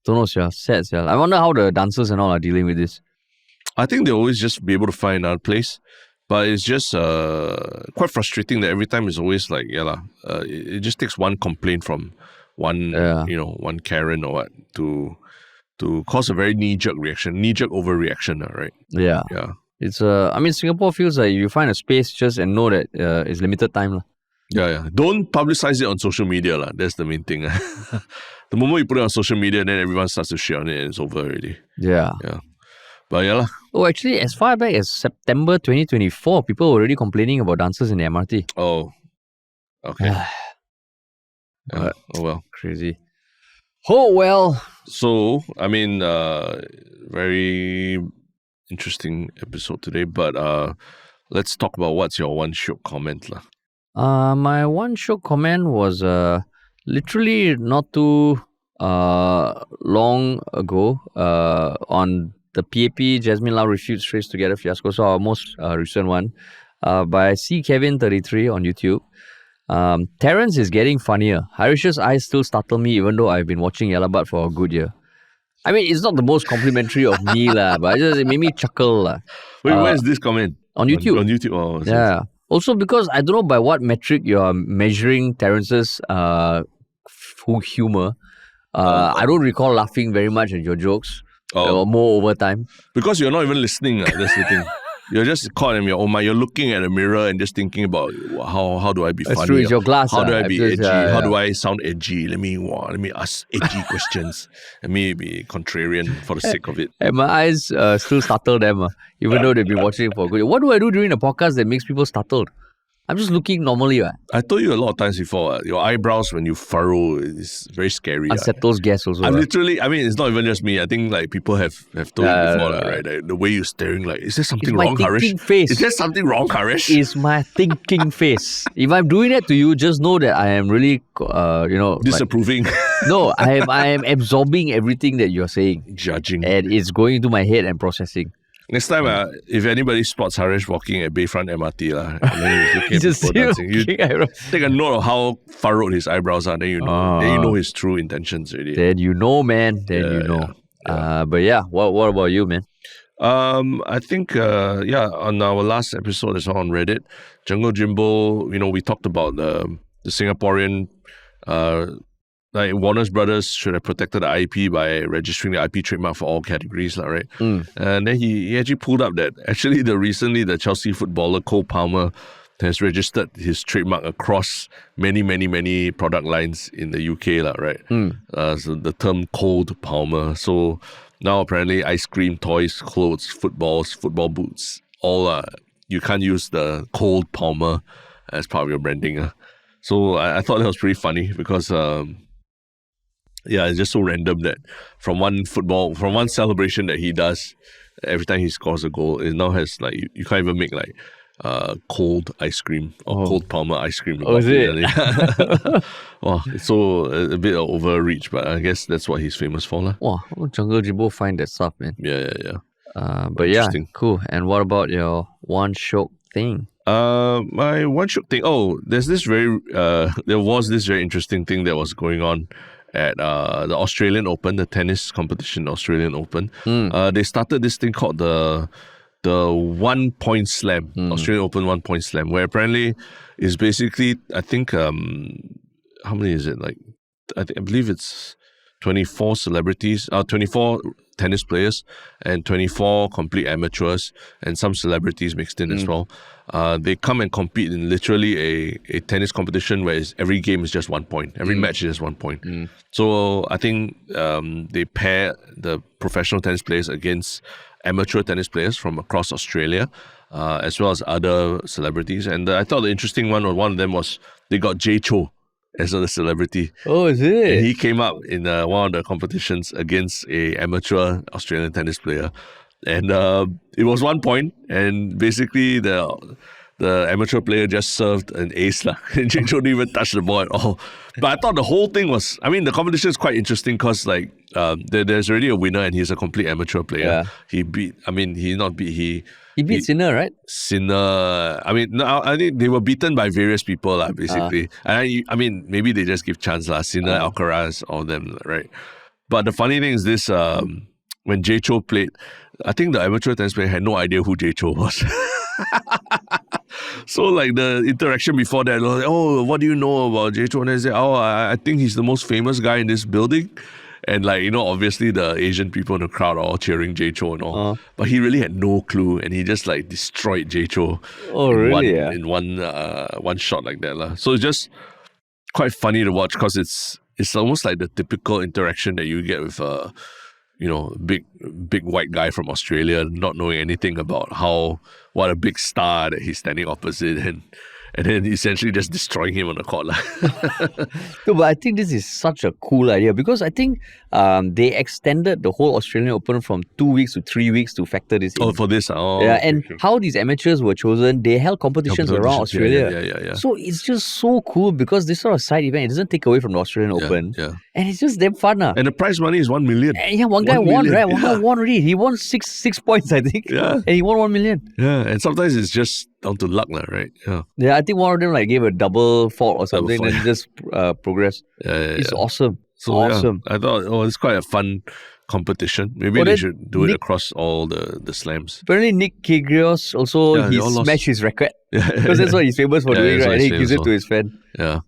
S1: don't know, sad. I wonder how the dancers and all are dealing with this.
S2: I think they'll always just be able to find another place. But it's just quite frustrating that every time it's always like, it just takes one complaint from one, one Karen or what to cause a very knee-jerk overreaction, right?
S1: Yeah.
S2: Yeah.
S1: It's Singapore feels like you find a space just and know that it's limited time.
S2: Yeah. Don't publicize it on social media. That's the main thing. The moment you put it on social media, then everyone starts to share on it and it's over already.
S1: Yeah.
S2: Yeah. But
S1: Oh, actually, as far back as September 2024, people were already complaining about dancers in the MRT.
S2: Oh. Okay. Oh well.
S1: Crazy. Oh well.
S2: So, very interesting episode today, but let's talk about what's your one Shiok comment.
S1: My one Shiok comment was literally not too long ago on the 𝗵𝗶 𝗪𝗏 refutes trace together fiasco. So our most recent one by 𝗪cie𝗂𝗵𝗏 on YouTube. Terrence is getting funnier. 𝗪ici's eyes still startle me even though I've been watching 𝗪𝗏 for a good year. I mean, it's not the most complimentary of me, but it made me chuckle.
S2: Wait, where is this comment?
S1: On YouTube.
S2: On YouTube. Oh,
S1: yeah. Also, because I don't know by what metric you are measuring Terrence's humor. I don't recall laughing very much at your jokes. Or more over time.
S2: Because you're not even listening. That's the thing. You're just caught in your own mind. You're looking at a mirror and just thinking about how do I be funny?
S1: True, it's your glass.
S2: How do I be edgy? How do I sound edgy? Let me ask edgy questions. Let me be contrarian for the sake of it.
S1: And my eyes still startle them, even though they've been watching it for a good year. What do I do during the podcast that makes people startled? I'm just looking normally.
S2: I told you a lot of times before, your eyebrows when you furrow is very scary.
S1: Unsettles guests also.
S2: Literally, it's not even just me. I think people have told you before, right? Like, the way you're staring, is there something wrong, 𝗪𝗏?
S1: Face.
S2: Is there something wrong, 𝗪𝗏?
S1: It's my thinking face. If I'm doing that to you, just know that I am really,
S2: disapproving.
S1: No, I am absorbing everything that you're saying.
S2: Judging.
S1: And it's going into my head and processing.
S2: Next time, if anybody spots 𝗪𝗏 walking at Bayfront MRT, and then he's looking at people dancing, you take a note of how furrowed his eyebrows are, then you know his true intentions already.
S1: Then you know, man. You know. Yeah. But what about you, man?
S2: I think, on our last episode, it's on Reddit, Jungle Jimbo, we talked about the Singaporean Warner's Brothers should have protected the IP by registering the IP trademark for all categories, right? And then he actually pulled up that actually recently the 𝘙𝗪𝗏 footballer 𝘀𝗶𝗵 has registered his trademark across many product lines in the UK, right? So the term 𝘀𝗶𝗵. So now apparently ice cream, toys, clothes, football boots, all you can't use the 𝘀𝗶𝗵 as part of your branding. So I thought that was pretty funny because it's just so random that from one celebration that he does every time he scores a goal, it now has you can't even make cold ice cream or 𝘀𝗶𝗵 ice cream.
S1: Oh, is it?
S2: Wow, it's so a bit of overreach, but I guess that's what he's famous for.
S1: Wow, Jungle Jimbo find that stuff, man.
S2: Yeah.
S1: But cool. And what about your one Shiok thing?
S2: My one Shiok thing. Oh, there was this very interesting thing that was going on at the Australian Open, the tennis competition, Australian Open. They started this thing called the 1 point slam, Australian Open 1 point slam, where apparently is basically, I think, how many is it? I believe it's 24 celebrities, 24 tennis players and 24 complete amateurs and some celebrities mixed in as well. They come and compete in literally a tennis competition where every game is just 1 point. Every match is just 1 point. So I think they pair the professional tennis players against amateur tennis players from across Australia, as well as other celebrities. And I thought the interesting one of them was they got Jay Chou as a celebrity.
S1: Oh, is it?
S2: And he came up in one of the competitions against a amateur Australian tennis player. And it was 1 point. And basically the the amateur player just served an ace. Jay Chou didn't even touch the ball at all. But I thought the whole thing was, I mean, the competition is quite interesting because like there's already a winner and he's a complete amateur player.
S1: Yeah.
S2: He beat, I mean, he beat
S1: 𝘖𝗎 right?
S2: 𝗬𝗧. I mean, no, I think they were beaten by various people, basically. And I mean, maybe they just give chance, 𝗬𝗧, 𝗬𝗓, all of them, right? But the funny thing is this, when Jay Chou played, I think the amateur tennis player had no idea who Jay Chou was. So like the interaction before that, like, oh, what do you know about Jay Chou? And I said, oh, I think he's the most famous guy in this building. And like, you know, obviously the Asian people in the crowd are all cheering Jay Chou and all. But he really had no clue and he just like destroyed Jay Chou in one shot like that. So it's just quite funny to watch because it's almost like the typical interaction that you get with big white guy from Australia not knowing anything about what a big star that he's standing opposite and then essentially just destroying him on the court.
S1: No, but I think this is such a cool idea because I think they extended the whole Australian Open from 2 weeks to 3 weeks to factor this in.
S2: Oh, for this? Oh,
S1: yeah,
S2: okay,
S1: and how these amateurs were chosen, they held competitions around Australia.
S2: Yeah.
S1: So it's just so cool because this sort of side event, it doesn't take away from the Australian Open.
S2: Yeah.
S1: And it's just damn fun.
S2: And the prize money is 1 million.
S1: Yeah, one guy won, right? One guy won already. He won six points, I think.
S2: Yeah.
S1: And he won 1 million.
S2: Yeah, and sometimes it's just down to luck, right?
S1: Yeah, I think one of them like gave a double fault or something and just progressed. It's awesome.
S2: So
S1: awesome.
S2: I thought, it's quite a fun competition. Maybe they should do it across all the slams.
S1: Apparently, Kyrgios also he smashed his record because that's what he's famous for doing, right? And he gives it to his fan.
S2: Yeah.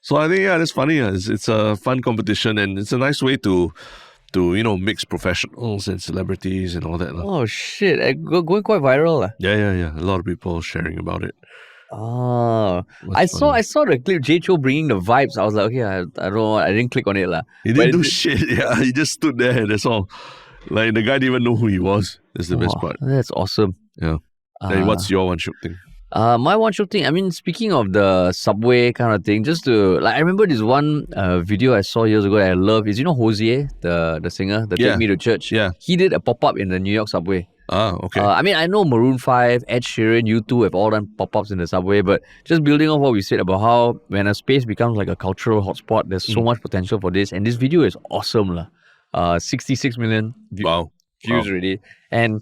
S2: So I think that's funny. It's a fun competition and it's a nice way to mix professionals and celebrities and all that.
S1: Oh shit! Going quite viral.
S2: Yeah. A lot of people sharing about it.
S1: Oh, I saw the clip Jay Chou bringing the vibes. I was like, okay, I don't know, I didn't click on it
S2: He didn't do shit. Yeah, he just stood there. That's all. Like the guy didn't even know who he was. That's the best part.
S1: That's awesome.
S2: Yeah. Hey, what's your One Shiok thing?
S1: My One Shiok thing, I mean, speaking of the subway kind of thing, just to, I remember this one video I saw years ago that I love is, 𝗍𝗲, the singer, the Take Me to Church.
S2: Yeah.
S1: He did a pop-up in the New York subway.
S2: Okay.
S1: I mean, I know Maroon 5, Ed Sheeran, U2 have all done pop-ups in the subway, but just building on what we said about how when a space becomes like a cultural hotspot, there's so much potential for this. And this video is awesome. 66 million views already. And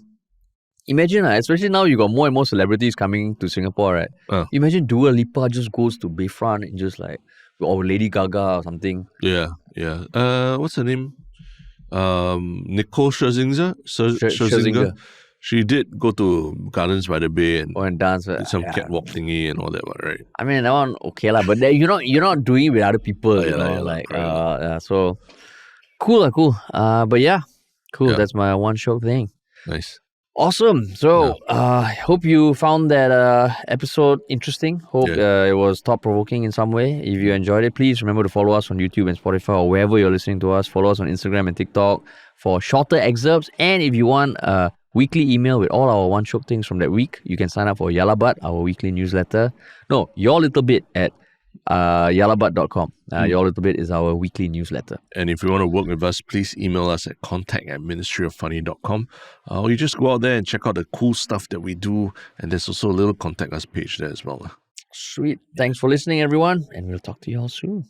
S1: imagine, especially now you got more and more celebrities coming to Singapore, right? Imagine Dua Lipa just goes to Bayfront and just like, or Lady Gaga or something.
S2: Yeah. What's her name? Nicole 𝘄𝗶𝘁. She did go to Gardens by the Bay and
S1: dance,
S2: some catwalk thingy and all that one, right?
S1: I mean, that one okay lah, but you're not doing it with other people, so cool. But yeah, cool. That's my One Shiok thing.
S2: Nice.
S1: Awesome. So, hope you found that episode interesting. Hope it was thought-provoking in some way. If you enjoyed it, please remember to follow us on YouTube and Spotify or wherever you're listening to us. Follow us on Instagram and TikTok for shorter excerpts. And if you want a weekly email with all our One Shiok things from that week, you can sign up for 𝗖𝗓𝗏, our weekly newsletter. No, Your Little Bit at 𝗖𝗓𝗏.com. Your Little Bit is our weekly newsletter.
S2: And if you want to work with us, please email us at contact@ministryoffunny.com. Or you just go out there and check out the cool stuff that we do. And there's also a little contact us page there as well.
S1: Sweet. Thanks for listening, everyone. And we'll talk to you all soon.